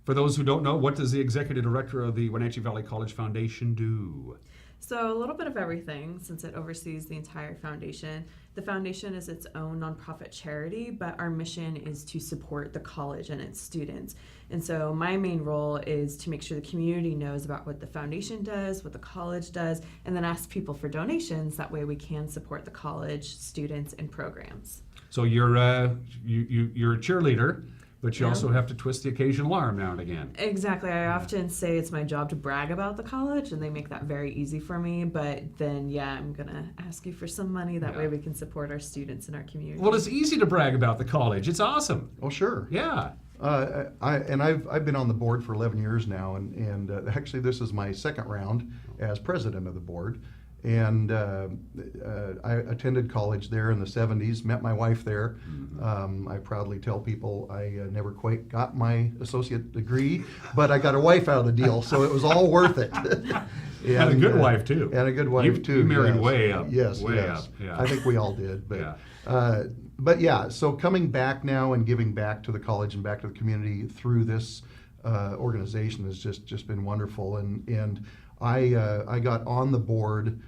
Speaker 2: For those who don't know, what does the executive director of the Wenatchee Valley College Foundation do?
Speaker 3: So a little bit of everything, since it oversees the entire foundation. The foundation is its own nonprofit charity, but our mission is to support the college and its students. And so my main role is to make sure the community knows about what the foundation does, what the college does, and then ask people for donations. That way we can support the college, students, and programs.
Speaker 2: So you're a cheerleader, but you
Speaker 3: Yeah.
Speaker 2: also have to twist the occasional arm now and again.
Speaker 3: Exactly. I often say it's my job to brag about the college, and they make that very easy for me. But then, yeah, I'm going to ask you for some money. That way we can support our students and our community.
Speaker 2: Well, it's easy to brag about the college. It's awesome.
Speaker 4: Oh, sure.
Speaker 2: Yeah.
Speaker 4: I've been on the board for 11 years now, and actually this is my second round as president of the board. And I attended college there in the 70s, met my wife there. I proudly tell people I never quite got my associate degree, but I got a wife out of the deal, so it was all worth it.
Speaker 2: And a good wife, too.
Speaker 4: And a good wife, too.
Speaker 2: You married
Speaker 4: yes.
Speaker 2: way up.
Speaker 4: Yes,
Speaker 2: way
Speaker 4: yes.
Speaker 2: up. Yeah.
Speaker 4: I think we all did. But,
Speaker 2: yeah.
Speaker 4: But yeah, so coming back now and giving back to the college and back to the community through this organization has just been wonderful. And I got on the board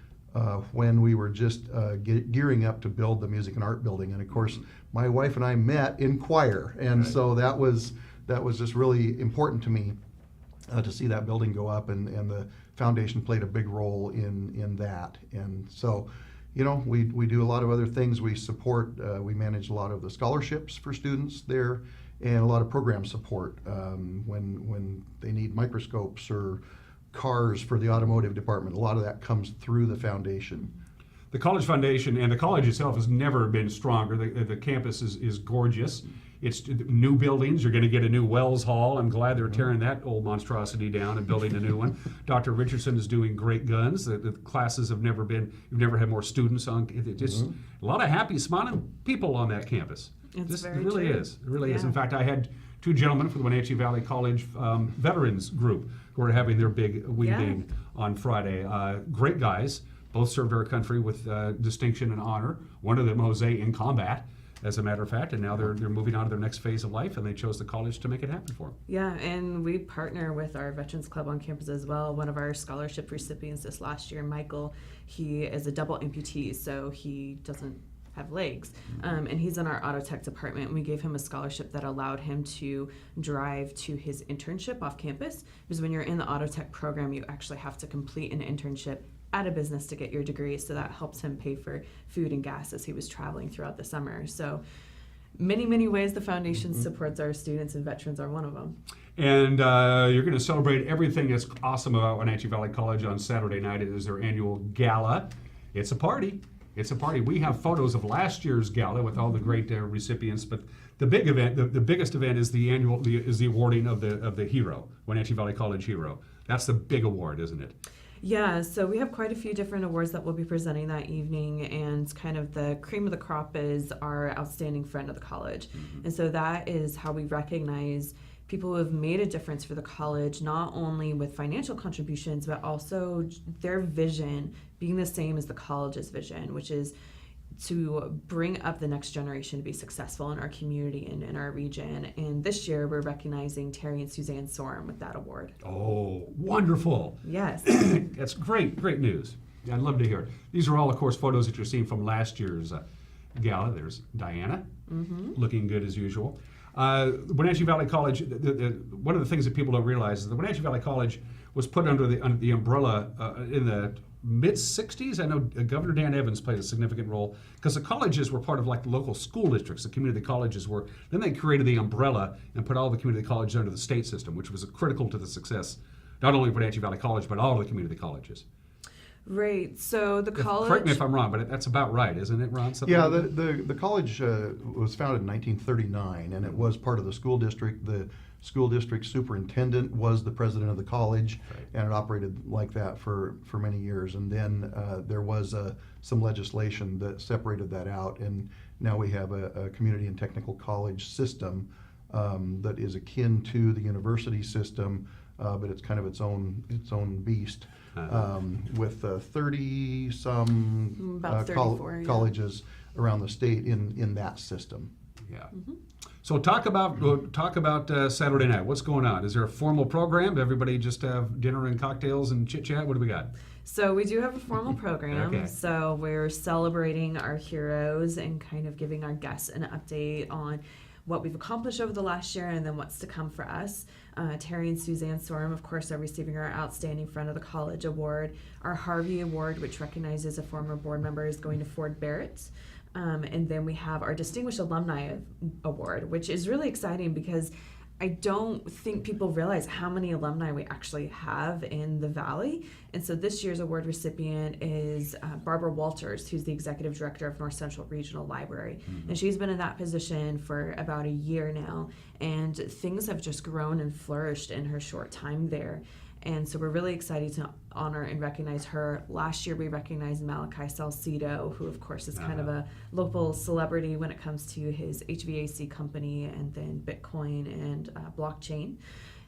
Speaker 4: when we were just gearing up to build the music and art building, and of course my wife and I met in choir, and so that was just really important to me to see that building go up, and the foundation played a big role in that. And so, you know, we do a lot of other things. We support, we manage a lot of the scholarships for students there, and a lot of program support when they need microscopes or cars for the automotive department. A lot of that comes through the foundation.
Speaker 2: The College Foundation and the college itself has never been stronger. The campus is gorgeous. It's new buildings. You're going to get a new Wells Hall. I'm glad they're tearing that old monstrosity down and building a new one. Dr. Richardson is doing great guns. The classes have never been, you've never had more students on. Just a lot of happy, smiling people on that campus.
Speaker 3: It's
Speaker 2: It really
Speaker 3: true.
Speaker 2: is. It really is.
Speaker 3: Yeah.
Speaker 2: In fact, I had two gentlemen from the Wenatchee Valley College Veterans Group who are having their big wedding on Friday. Great guys. Both served our country with distinction and honor. One of them, Jose, in combat, as a matter of fact, and now they're moving on to their next phase of life, and they chose the college to make it happen for them.
Speaker 3: Yeah, and we partner with our Veterans Club on campus as well. One of our scholarship recipients this last year, Michael, he is a double amputee, so he doesn't have legs. And he's in our auto tech department. We gave him a scholarship that allowed him to drive to his internship off campus, because when you're in the auto tech program, you actually have to complete an internship at a business to get your degree, so that helps him pay for food and gas as he was traveling throughout the summer. So many ways the foundation supports our students, and veterans are one of them.
Speaker 2: And you're going to celebrate everything that's awesome about Wenatchee Valley College on Saturday night. It is their annual gala. It's a party. It's a party. We have photos of last year's gala with all the great recipients, but the big event, the biggest event, is the awarding of the hero, Wenatchee Valley College Hero. That's the big award, isn't it?
Speaker 3: Yeah, so we have quite a few different awards that we'll be presenting that evening, and kind of the cream of the crop is our outstanding friend of the college. And so that is how we recognize people who have made a difference for the college, not only with financial contributions, but also their vision being the same as the college's vision, which is to bring up the next generation to be successful in our community and in our region. And this year we're recognizing Terry and Suzanne Sorum with that award.
Speaker 2: Oh, wonderful.
Speaker 3: Yes.
Speaker 2: That's great news. Yeah, I'd love to hear it. These are all, of course, photos that you're seeing from last year's gala. There's Diana, looking good as usual. Wenatchee Valley College, one of the things that people don't realize is the Wenatchee Valley College was put under the umbrella in the mid-60s. I know Governor Dan Evans played a significant role because the colleges were part of like the local school districts. The community colleges were. Then they created the umbrella and put all the community colleges under the state system, which was critical to the success, not only of Wenatchee Valley College, but all of the community colleges.
Speaker 3: Right. So the college.
Speaker 2: Correct me if I'm wrong, but that's about right, isn't it, Ron? Something
Speaker 4: Yeah,
Speaker 2: like
Speaker 4: the college was founded in 1939, and it was part of the school district. The school district superintendent was the president of the college, and it operated like that for many years. And then there was some legislation that separated that out, and now we have a community and technical college system that is akin to the university system, but it's kind of its own beast. With 30-some
Speaker 3: About 34, yeah.
Speaker 4: colleges around the state in that system.
Speaker 2: Yeah. So talk about Saturday night. What's going on? Is there a formal program? Everybody just have dinner and cocktails and chit chat? What do we got?
Speaker 3: So we do have a formal program.
Speaker 2: Okay.
Speaker 3: So we're celebrating our heroes and kind of giving our guests an update on what we've accomplished over the last year and then what's to come for us. Terry and Suzanne Sorum, of course, are receiving our Outstanding Friend of the College Award. Our Harvey Award, which recognizes a former board member, is going to Ford Barrett. And then we have our Distinguished Alumni Award, which is really exciting because I don't think people realize how many alumni we actually have in the Valley. And so this year's award recipient is Barbara Walters, who's the Executive Director of North Central Regional Library. And she's been in that position for about a year now. And things have just grown and flourished in her short time there. And so we're really excited to honor and recognize her. Last year we recognized Malachi Salcido, who of course is kind of a local celebrity when it comes to his HVAC company and then Bitcoin and blockchain.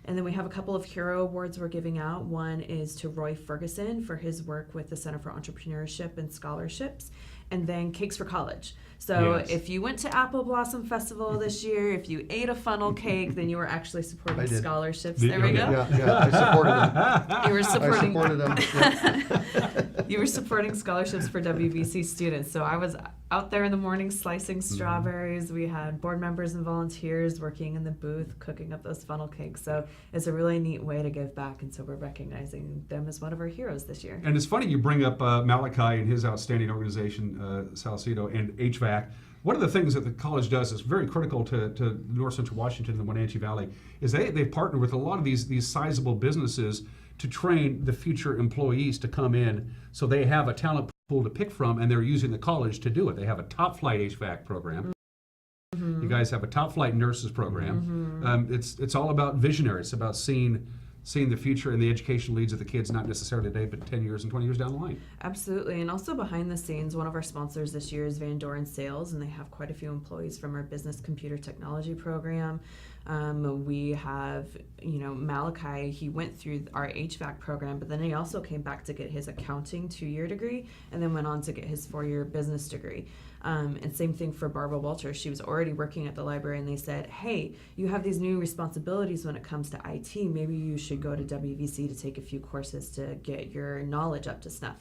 Speaker 3: And then we have a couple of hero awards we're giving out. One is to Roy Ferguson for his work with the Center for Entrepreneurship and Scholarships, and then Cakes for College. So if you went to Apple Blossom Festival this year, if you ate a funnel cake, then you were actually supporting scholarships. There we go.
Speaker 4: Yeah, I supported them.
Speaker 3: You were supporting.
Speaker 4: I supported them. Yeah.
Speaker 3: You were supporting scholarships for WVC students. So I was out there in the morning slicing strawberries. We had board members and volunteers working in the booth, cooking up those funnel cakes. So it's a really neat way to give back. And so we're recognizing them as one of our heroes this year.
Speaker 2: And it's funny you bring up Malachi and his outstanding organization, Salcido, and HVAC. One of the things that the college does is very critical to North Central Washington and the Wenatchee Valley is they've partnered with a lot of these sizable businesses to train the future employees to come in, so they have a talent pool to pick from, and they're using the college to do it. They have a top flight HVAC program. You guys have a top flight nurses program. It's all about visionary. It's about seeing the future and the educational needs of the kids, not necessarily today, but 10 years and 20 years down the line.
Speaker 3: Absolutely. And also behind the scenes, one of our sponsors this year is Van Doren Sales, and they have quite a few employees from our business computer technology program. We have, Malachi, he went through our HVAC program, but then he also came back to get his accounting 2-year degree and then went on to get his 4-year business degree. And same thing for Barbara Walters. She was already working at the library, and they said, hey, you have these new responsibilities when it comes to IT. Maybe you should go to WVC to take a few courses to get your knowledge up to snuff.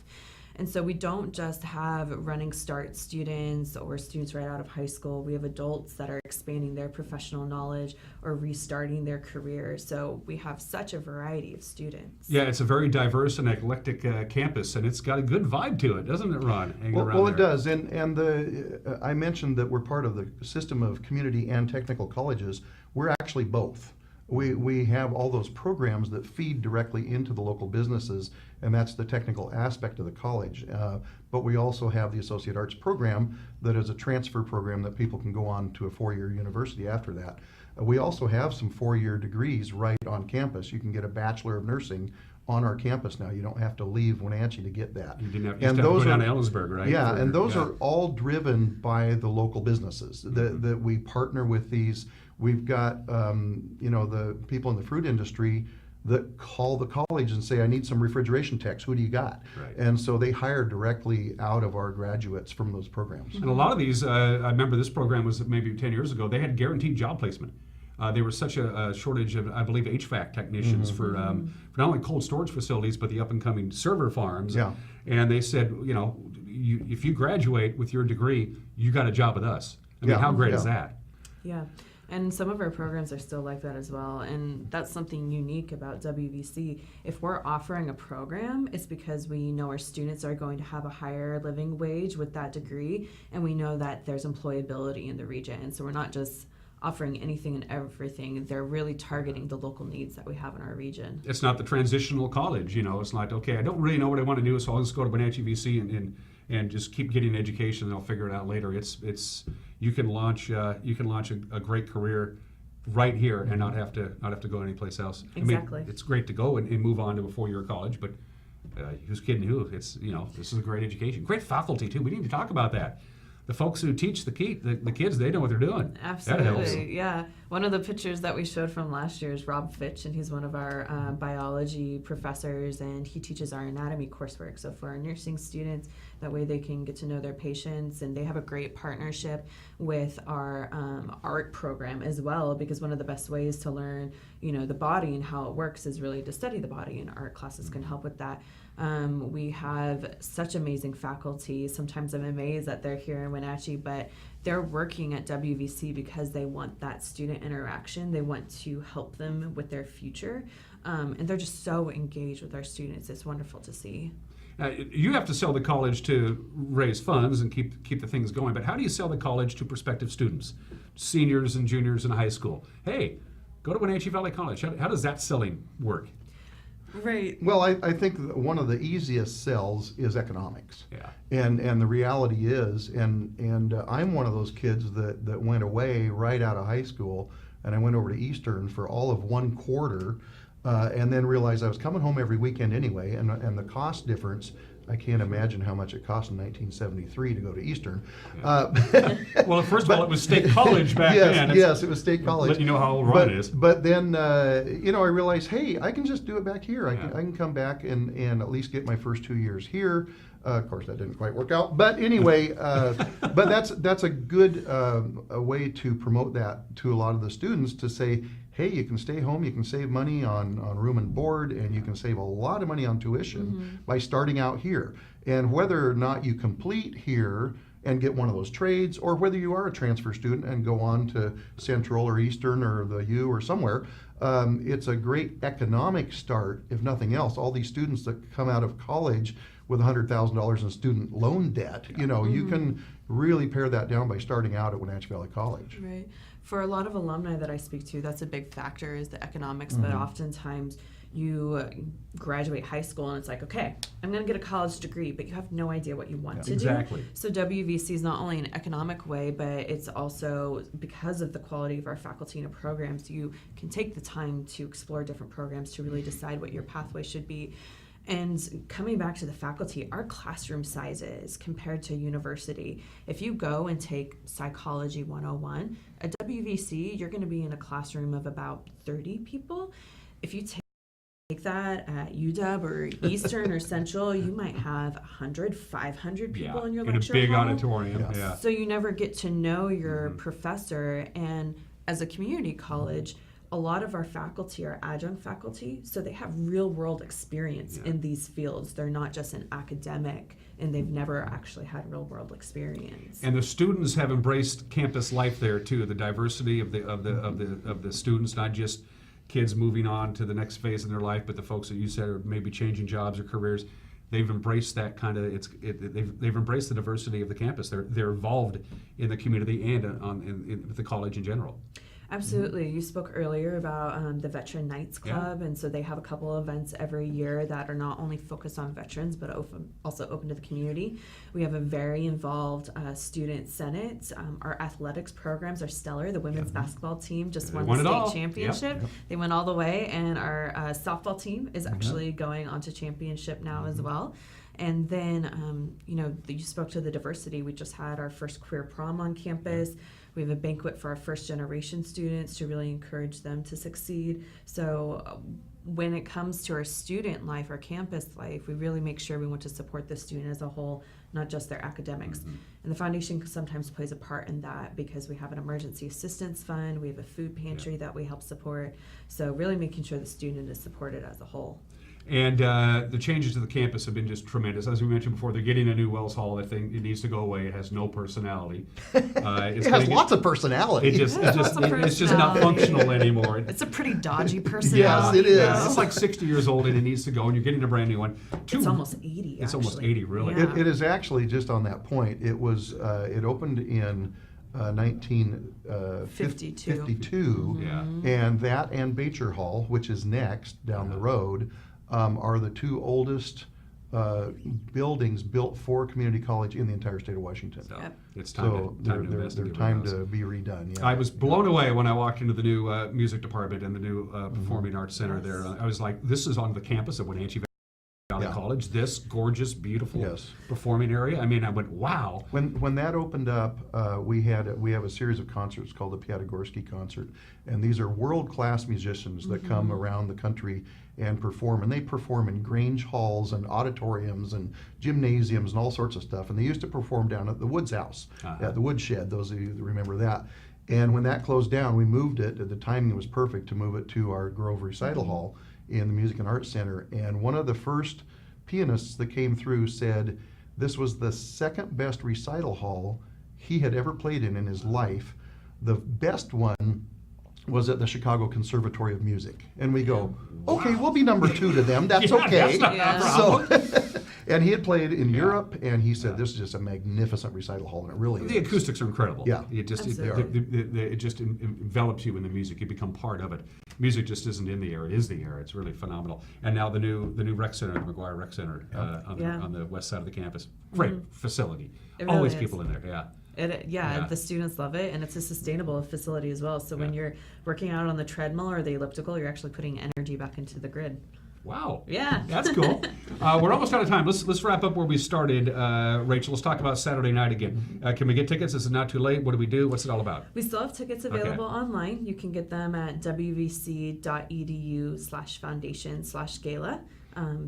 Speaker 3: And so we don't just have running start students or students right out of high school. We have adults that are expanding their professional knowledge or restarting their career. So we have such a variety of students.
Speaker 2: Yeah, it's a very diverse and eclectic campus, and it's got a good vibe to it, doesn't it, Ron?
Speaker 4: Well, it does. And I mentioned that we're part of the system of community and technical colleges. We're actually both. We have all those programs that feed directly into the local businesses, and that's the technical aspect of the college. But we also have the Associate Arts program that is a transfer program that people can go on to a 4-year university after that. We also have some 4-year degrees right on campus. You can get a Bachelor of Nursing on our campus now. You don't have to leave Wenatchee to get that.
Speaker 2: You didn't have to go down to Ellensburg, right?
Speaker 4: Yeah, and those are all driven by the local businesses that we partner with these. We've got, the people in the fruit industry that call the college and say, I need some refrigeration techs. Who do you got?
Speaker 2: Right.
Speaker 4: And so they hire directly out of our graduates from those programs.
Speaker 2: And a lot of these, I remember this program was maybe 10 years ago, they had guaranteed job placement. There was such a shortage of, I believe, HVAC technicians for not only cold storage facilities, but the up-and-coming server farms.
Speaker 4: Yeah.
Speaker 2: And they said, if you graduate with your degree, you got a job with us. I mean, how great is that?
Speaker 3: Yeah. And some of our programs are still like that as well. And that's something unique about WVC. If we're offering a program, it's because we know our students are going to have a higher living wage with that degree, and we know that there's employability in the region. And so we're not just offering anything and everything. They're really targeting the local needs that we have in our region.
Speaker 2: It's not the transitional college, It's like, okay, I don't really know what I want to do, so I'll just go to Wenatchee VC and just keep getting an education, and I'll figure it out later. It's you can launch a great career right here and not have to go anyplace else.
Speaker 3: Exactly.
Speaker 2: I mean, it's great to go and move on to a 4-year college, but who's kidding who? It's this is a great education, great faculty too. We need to talk about that. The folks who teach the kids, they know what they're doing.
Speaker 3: Absolutely,
Speaker 2: that helps.
Speaker 3: yeah. One of the pictures that we showed from last year is Rob Fitch, and he's one of our biology professors, and he teaches our anatomy coursework. So for our nursing students, that way they can get to know their patients, and they have a great partnership with our art program as well, because one of the best ways to learn, the body and how it works is really to study the body, and art classes can help with that. We have such amazing faculty. Sometimes I'm amazed that they're here in Wenatchee, but they're working at WVC because they want that student interaction. They want to help them with their future, and they're just so engaged with our students. It's wonderful to see.
Speaker 2: You have to sell the college to raise funds and keep the things going, but how do you sell the college to prospective students, seniors and juniors in high school? Hey, go to Wenatchee Valley College. How does that selling work?
Speaker 3: Right.
Speaker 4: Well, I think that one of the easiest sells is economics.
Speaker 2: Yeah.
Speaker 4: And the reality is, and I'm one of those kids that went away right out of high school, and I went over to Eastern for all of 1 quarter, and then realized I was coming home every weekend anyway, and the cost difference, I can't imagine how much it cost in 1973 to go to Eastern.
Speaker 2: Well, first of all, it was state college back then.
Speaker 4: Yes, it was state college.
Speaker 2: Let you know how old Ron is.
Speaker 4: But then, I realized, hey, I can just do it back here. I can come back and at least get my first 2 years here. Of course, that didn't quite work out. But anyway, but that's a good way to promote that to a lot of the students, to say, hey, you can stay home, you can save money on room and board, and you can save a lot of money on tuition by starting out here. And whether or not you complete here and get one of those trades, or whether you are a transfer student and go on to Central or Eastern or the U or somewhere, it's a great economic start, if nothing else. All these students that come out of college with $100,000 in student loan debt, you can really pare that down by starting out at Wenatchee Valley College.
Speaker 3: Right. For a lot of alumni that I speak to, that's a big factor, is the economics, but oftentimes you graduate high school and it's like, okay, I'm going to get a college degree, but you have no idea what you want to do. So WVC is not only an economic way, but it's also, because of the quality of our faculty and our programs, you can take the time to explore different programs to really decide what your pathway should be. And coming back to the faculty, our classroom sizes compared to university, if you go and take Psychology 101, at WVC, you're going to be in a classroom of about 30 people. If you take that at UW or Eastern or Central, you might have 100, 500 people in your lecture
Speaker 2: in a big
Speaker 3: hall.
Speaker 2: auditorium. Yeah.
Speaker 3: So you never get to know your professor. And as a community college, a lot of our faculty are adjunct faculty, so they have real world experience in these fields. They're not just an academic, and they've never actually had real world experience.
Speaker 2: And the students have embraced campus life there too. The diversity of the students, not just kids moving on to the next phase in their life, but the folks that you said are maybe changing jobs or careers. They've embraced that kind of. They've embraced the diversity of the campus. They're involved in the community and in the college in general.
Speaker 3: Absolutely. You spoke earlier about the Veteran Nights Club, and so they have a couple of events every year that are not only focused on veterans, but also open to the community. We have a very involved student senate. Our athletics programs are stellar. The women's basketball team just won the state championship. They went all the way, and our softball team is actually going on to championship now as well. And then, you spoke to the diversity. We just had our first queer prom on campus. We have a banquet for our first generation students to really encourage them to succeed. So when it comes to our student life, our campus life, we really make sure we want to support the student as a whole, not just their academics. And the foundation sometimes plays a part in that, because we have an emergency assistance fund, we have a food pantry that we help support. So really making sure the student is supported as a whole.
Speaker 2: And the changes to the campus have been just tremendous. As we mentioned before, they're getting a new Wells Hall. That thing, it needs to go away. It has no personality.
Speaker 4: It has lots of personality.
Speaker 2: It's just not functional anymore.
Speaker 3: It's a pretty dodgy personality.
Speaker 4: Yes, it is.
Speaker 2: Yeah, it's like 60 years old and it needs to go, and you're getting a brand new one.
Speaker 3: It's almost 80.
Speaker 2: It's almost 80, really.
Speaker 3: Yeah.
Speaker 4: It is actually, just on that point, it was it opened in 1952, and that and Beecher Hall, which is next down the road, are the two oldest buildings built for community college in the entire state of Washington.
Speaker 2: So it's time to invest
Speaker 4: they're
Speaker 2: in
Speaker 4: time
Speaker 2: those.
Speaker 4: to be redone. Yeah.
Speaker 2: I was blown away when I walked into the new music department and the new Performing Arts Center there. I was like, this is on the campus of Wenatchee Valley College, this gorgeous, beautiful performing area. I mean, I went, wow.
Speaker 4: When that opened up, we have a series of concerts called the Piatigorsky Concert, and these are world-class musicians that come around the country and perform, and they perform in Grange halls and auditoriums and gymnasiums and all sorts of stuff. And they used to perform down at the Woods House, at the Woodshed, those of you that remember that. And when that closed down, we moved it, the timing was perfect to move it to our Grove Recital Hall in the Music and Arts Center. And one of the first pianists that came through said this was the second best recital hall he had ever played in his life. The best one was at the Chicago Conservatory of Music. And we go, okay, we'll be number 2 to them. That's okay.
Speaker 2: That's not a problem.
Speaker 4: So, and he had played in Europe, and he said this is just a magnificent recital hall, and it really
Speaker 2: The
Speaker 4: is.
Speaker 2: acoustics are incredible.
Speaker 4: Yeah.
Speaker 2: It just
Speaker 4: Absolutely.
Speaker 2: it just envelops you in the music. You become part of it. Music just isn't in the air. It is the air. It's really phenomenal. And now the new rec center, the McGuire Rec Center on the west side of the campus. Great facility.
Speaker 3: It really
Speaker 2: Always
Speaker 3: is.
Speaker 2: people in there. Yeah.
Speaker 3: The students love it, and it's a sustainable facility as well. So when you're working out on the treadmill or the elliptical, you're actually putting energy back into the grid.
Speaker 2: Wow.
Speaker 3: Yeah.
Speaker 2: That's cool. We're almost out of time. Let's wrap up where we started, Rachel. Let's talk about Saturday night again. Can we get tickets? This is not too late. What do we do? What's it all about?
Speaker 3: We still have tickets available online. You can get them at wvc.edu/foundation/gala.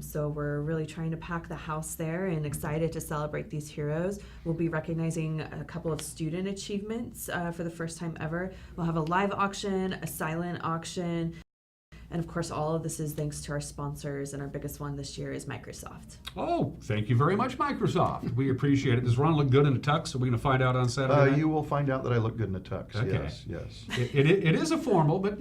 Speaker 3: So we're really trying to pack the house there and excited to celebrate these heroes. We'll be recognizing a couple of student achievements for the first time ever. We'll have a live auction, a silent auction, and of course all of this is thanks to our sponsors, and our biggest one this year is Microsoft.
Speaker 2: Oh, thank you very much, Microsoft. We appreciate it. Does Ron look good in a tux? Are we going to find out on Saturday night?
Speaker 4: You will find out that I look good in a tux.
Speaker 2: Okay.
Speaker 4: Yes.
Speaker 2: It is a formal, but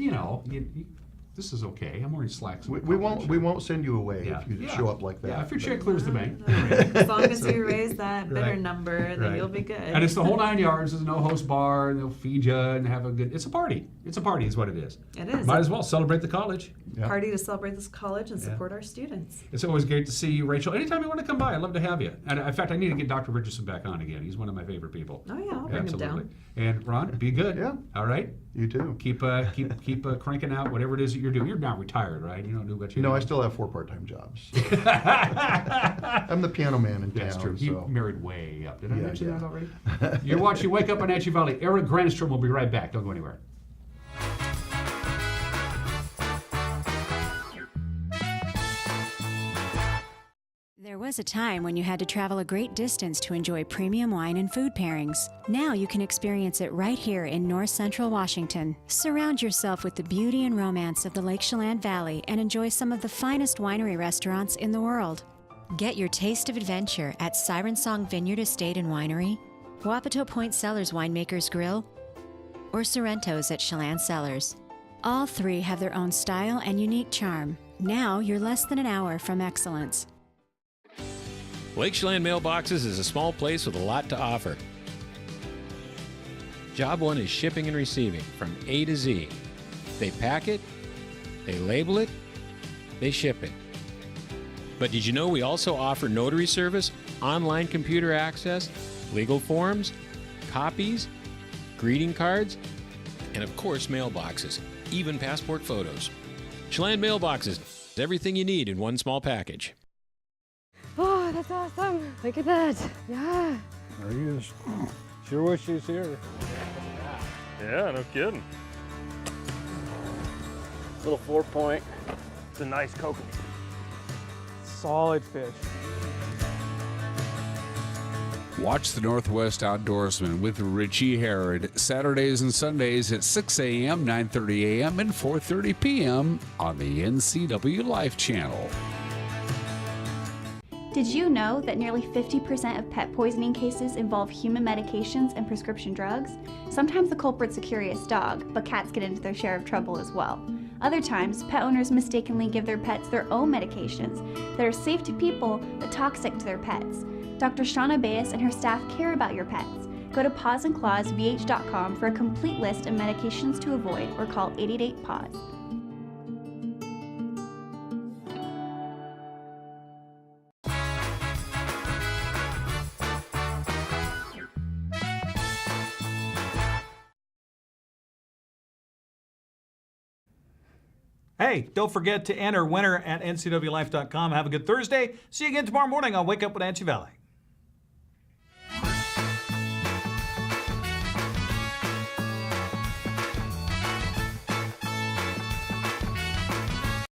Speaker 2: this is okay. I'm wearing slacks.
Speaker 4: We won't send you away if you show up like that.
Speaker 2: Yeah, if your check clears the bank.
Speaker 3: As long as you raise that bidder number, then you'll be good.
Speaker 2: And it's the whole 9 yards. There's no host bar. They'll feed you and have a good. It's a party. It's a party, is what it is.
Speaker 3: It is.
Speaker 2: Might as well celebrate the college.
Speaker 3: Party to celebrate this college and support our students.
Speaker 2: It's always great to see you, Rachel. Anytime you want to come by, I'd love to have you. And in fact, I need to get Dr. Richardson back on again. He's one of my favorite people.
Speaker 3: Oh yeah, I'll bring him down.
Speaker 2: And Ron, be good.
Speaker 4: Yeah.
Speaker 2: All right.
Speaker 4: You too.
Speaker 2: Keep cranking out whatever it is that you're doing. You're not retired, right? You don't do what you do.
Speaker 4: No, I still have 4 part-time jobs. I'm the piano man in town.
Speaker 2: That's true.
Speaker 4: So.
Speaker 2: You married way up. Did I mention that already? You're watching Wake Up Wenatchee Valley. Eric Grandstrom will be right back. Don't go anywhere.
Speaker 15: There was a time when you had to travel a great distance to enjoy premium wine and food pairings. Now you can experience it right here in North Central Washington. Surround yourself with the beauty and romance of the Lake Chelan Valley and enjoy some of the finest winery restaurants in the world. Get your taste of adventure at Siren Song Vineyard Estate and Winery, Wapato Point Cellars Winemakers Grill, or Sorrento's at Chelan Cellars. All 3 have their own style and unique charm. Now you're less than an hour from excellence.
Speaker 11: Lake Chelan Mailboxes is a small place with a lot to offer. Job 1 is shipping and receiving from A to Z. They pack it, they label it, they ship it. But did you know we also offer notary service, online computer access, legal forms, copies, greeting cards, and of course mailboxes, even passport photos. Chelan Mailboxes, everything you need in one small package.
Speaker 5: Oh, that's awesome. Look at that. Yeah.
Speaker 6: There he is. Sure wish he was here.
Speaker 7: Yeah, no kidding. Little 4-point. It's a nice kokanee.
Speaker 6: Solid fish.
Speaker 21: Watch the Northwest Outdoorsman with Richie Herod Saturdays and Sundays at 6 a.m., 9:30 a.m., and 4:30 p.m. on the NCW Life Channel.
Speaker 8: Did you know that nearly 50% of pet poisoning cases involve human medications and prescription drugs? Sometimes the culprit's a curious dog, but cats get into their share of trouble as well. Other times, pet owners mistakenly give their pets their own medications that are safe to people but toxic to their pets. Dr. Shauna Baez and her staff care about your pets. Go to pawsandclawsvh.com for a complete list of medications to avoid or call 888-PAWS.
Speaker 1: Hey, don't forget to enter winner at ncwlife.com. Have a good Thursday. See you again tomorrow morning on Wake Up Wenatchee Valley.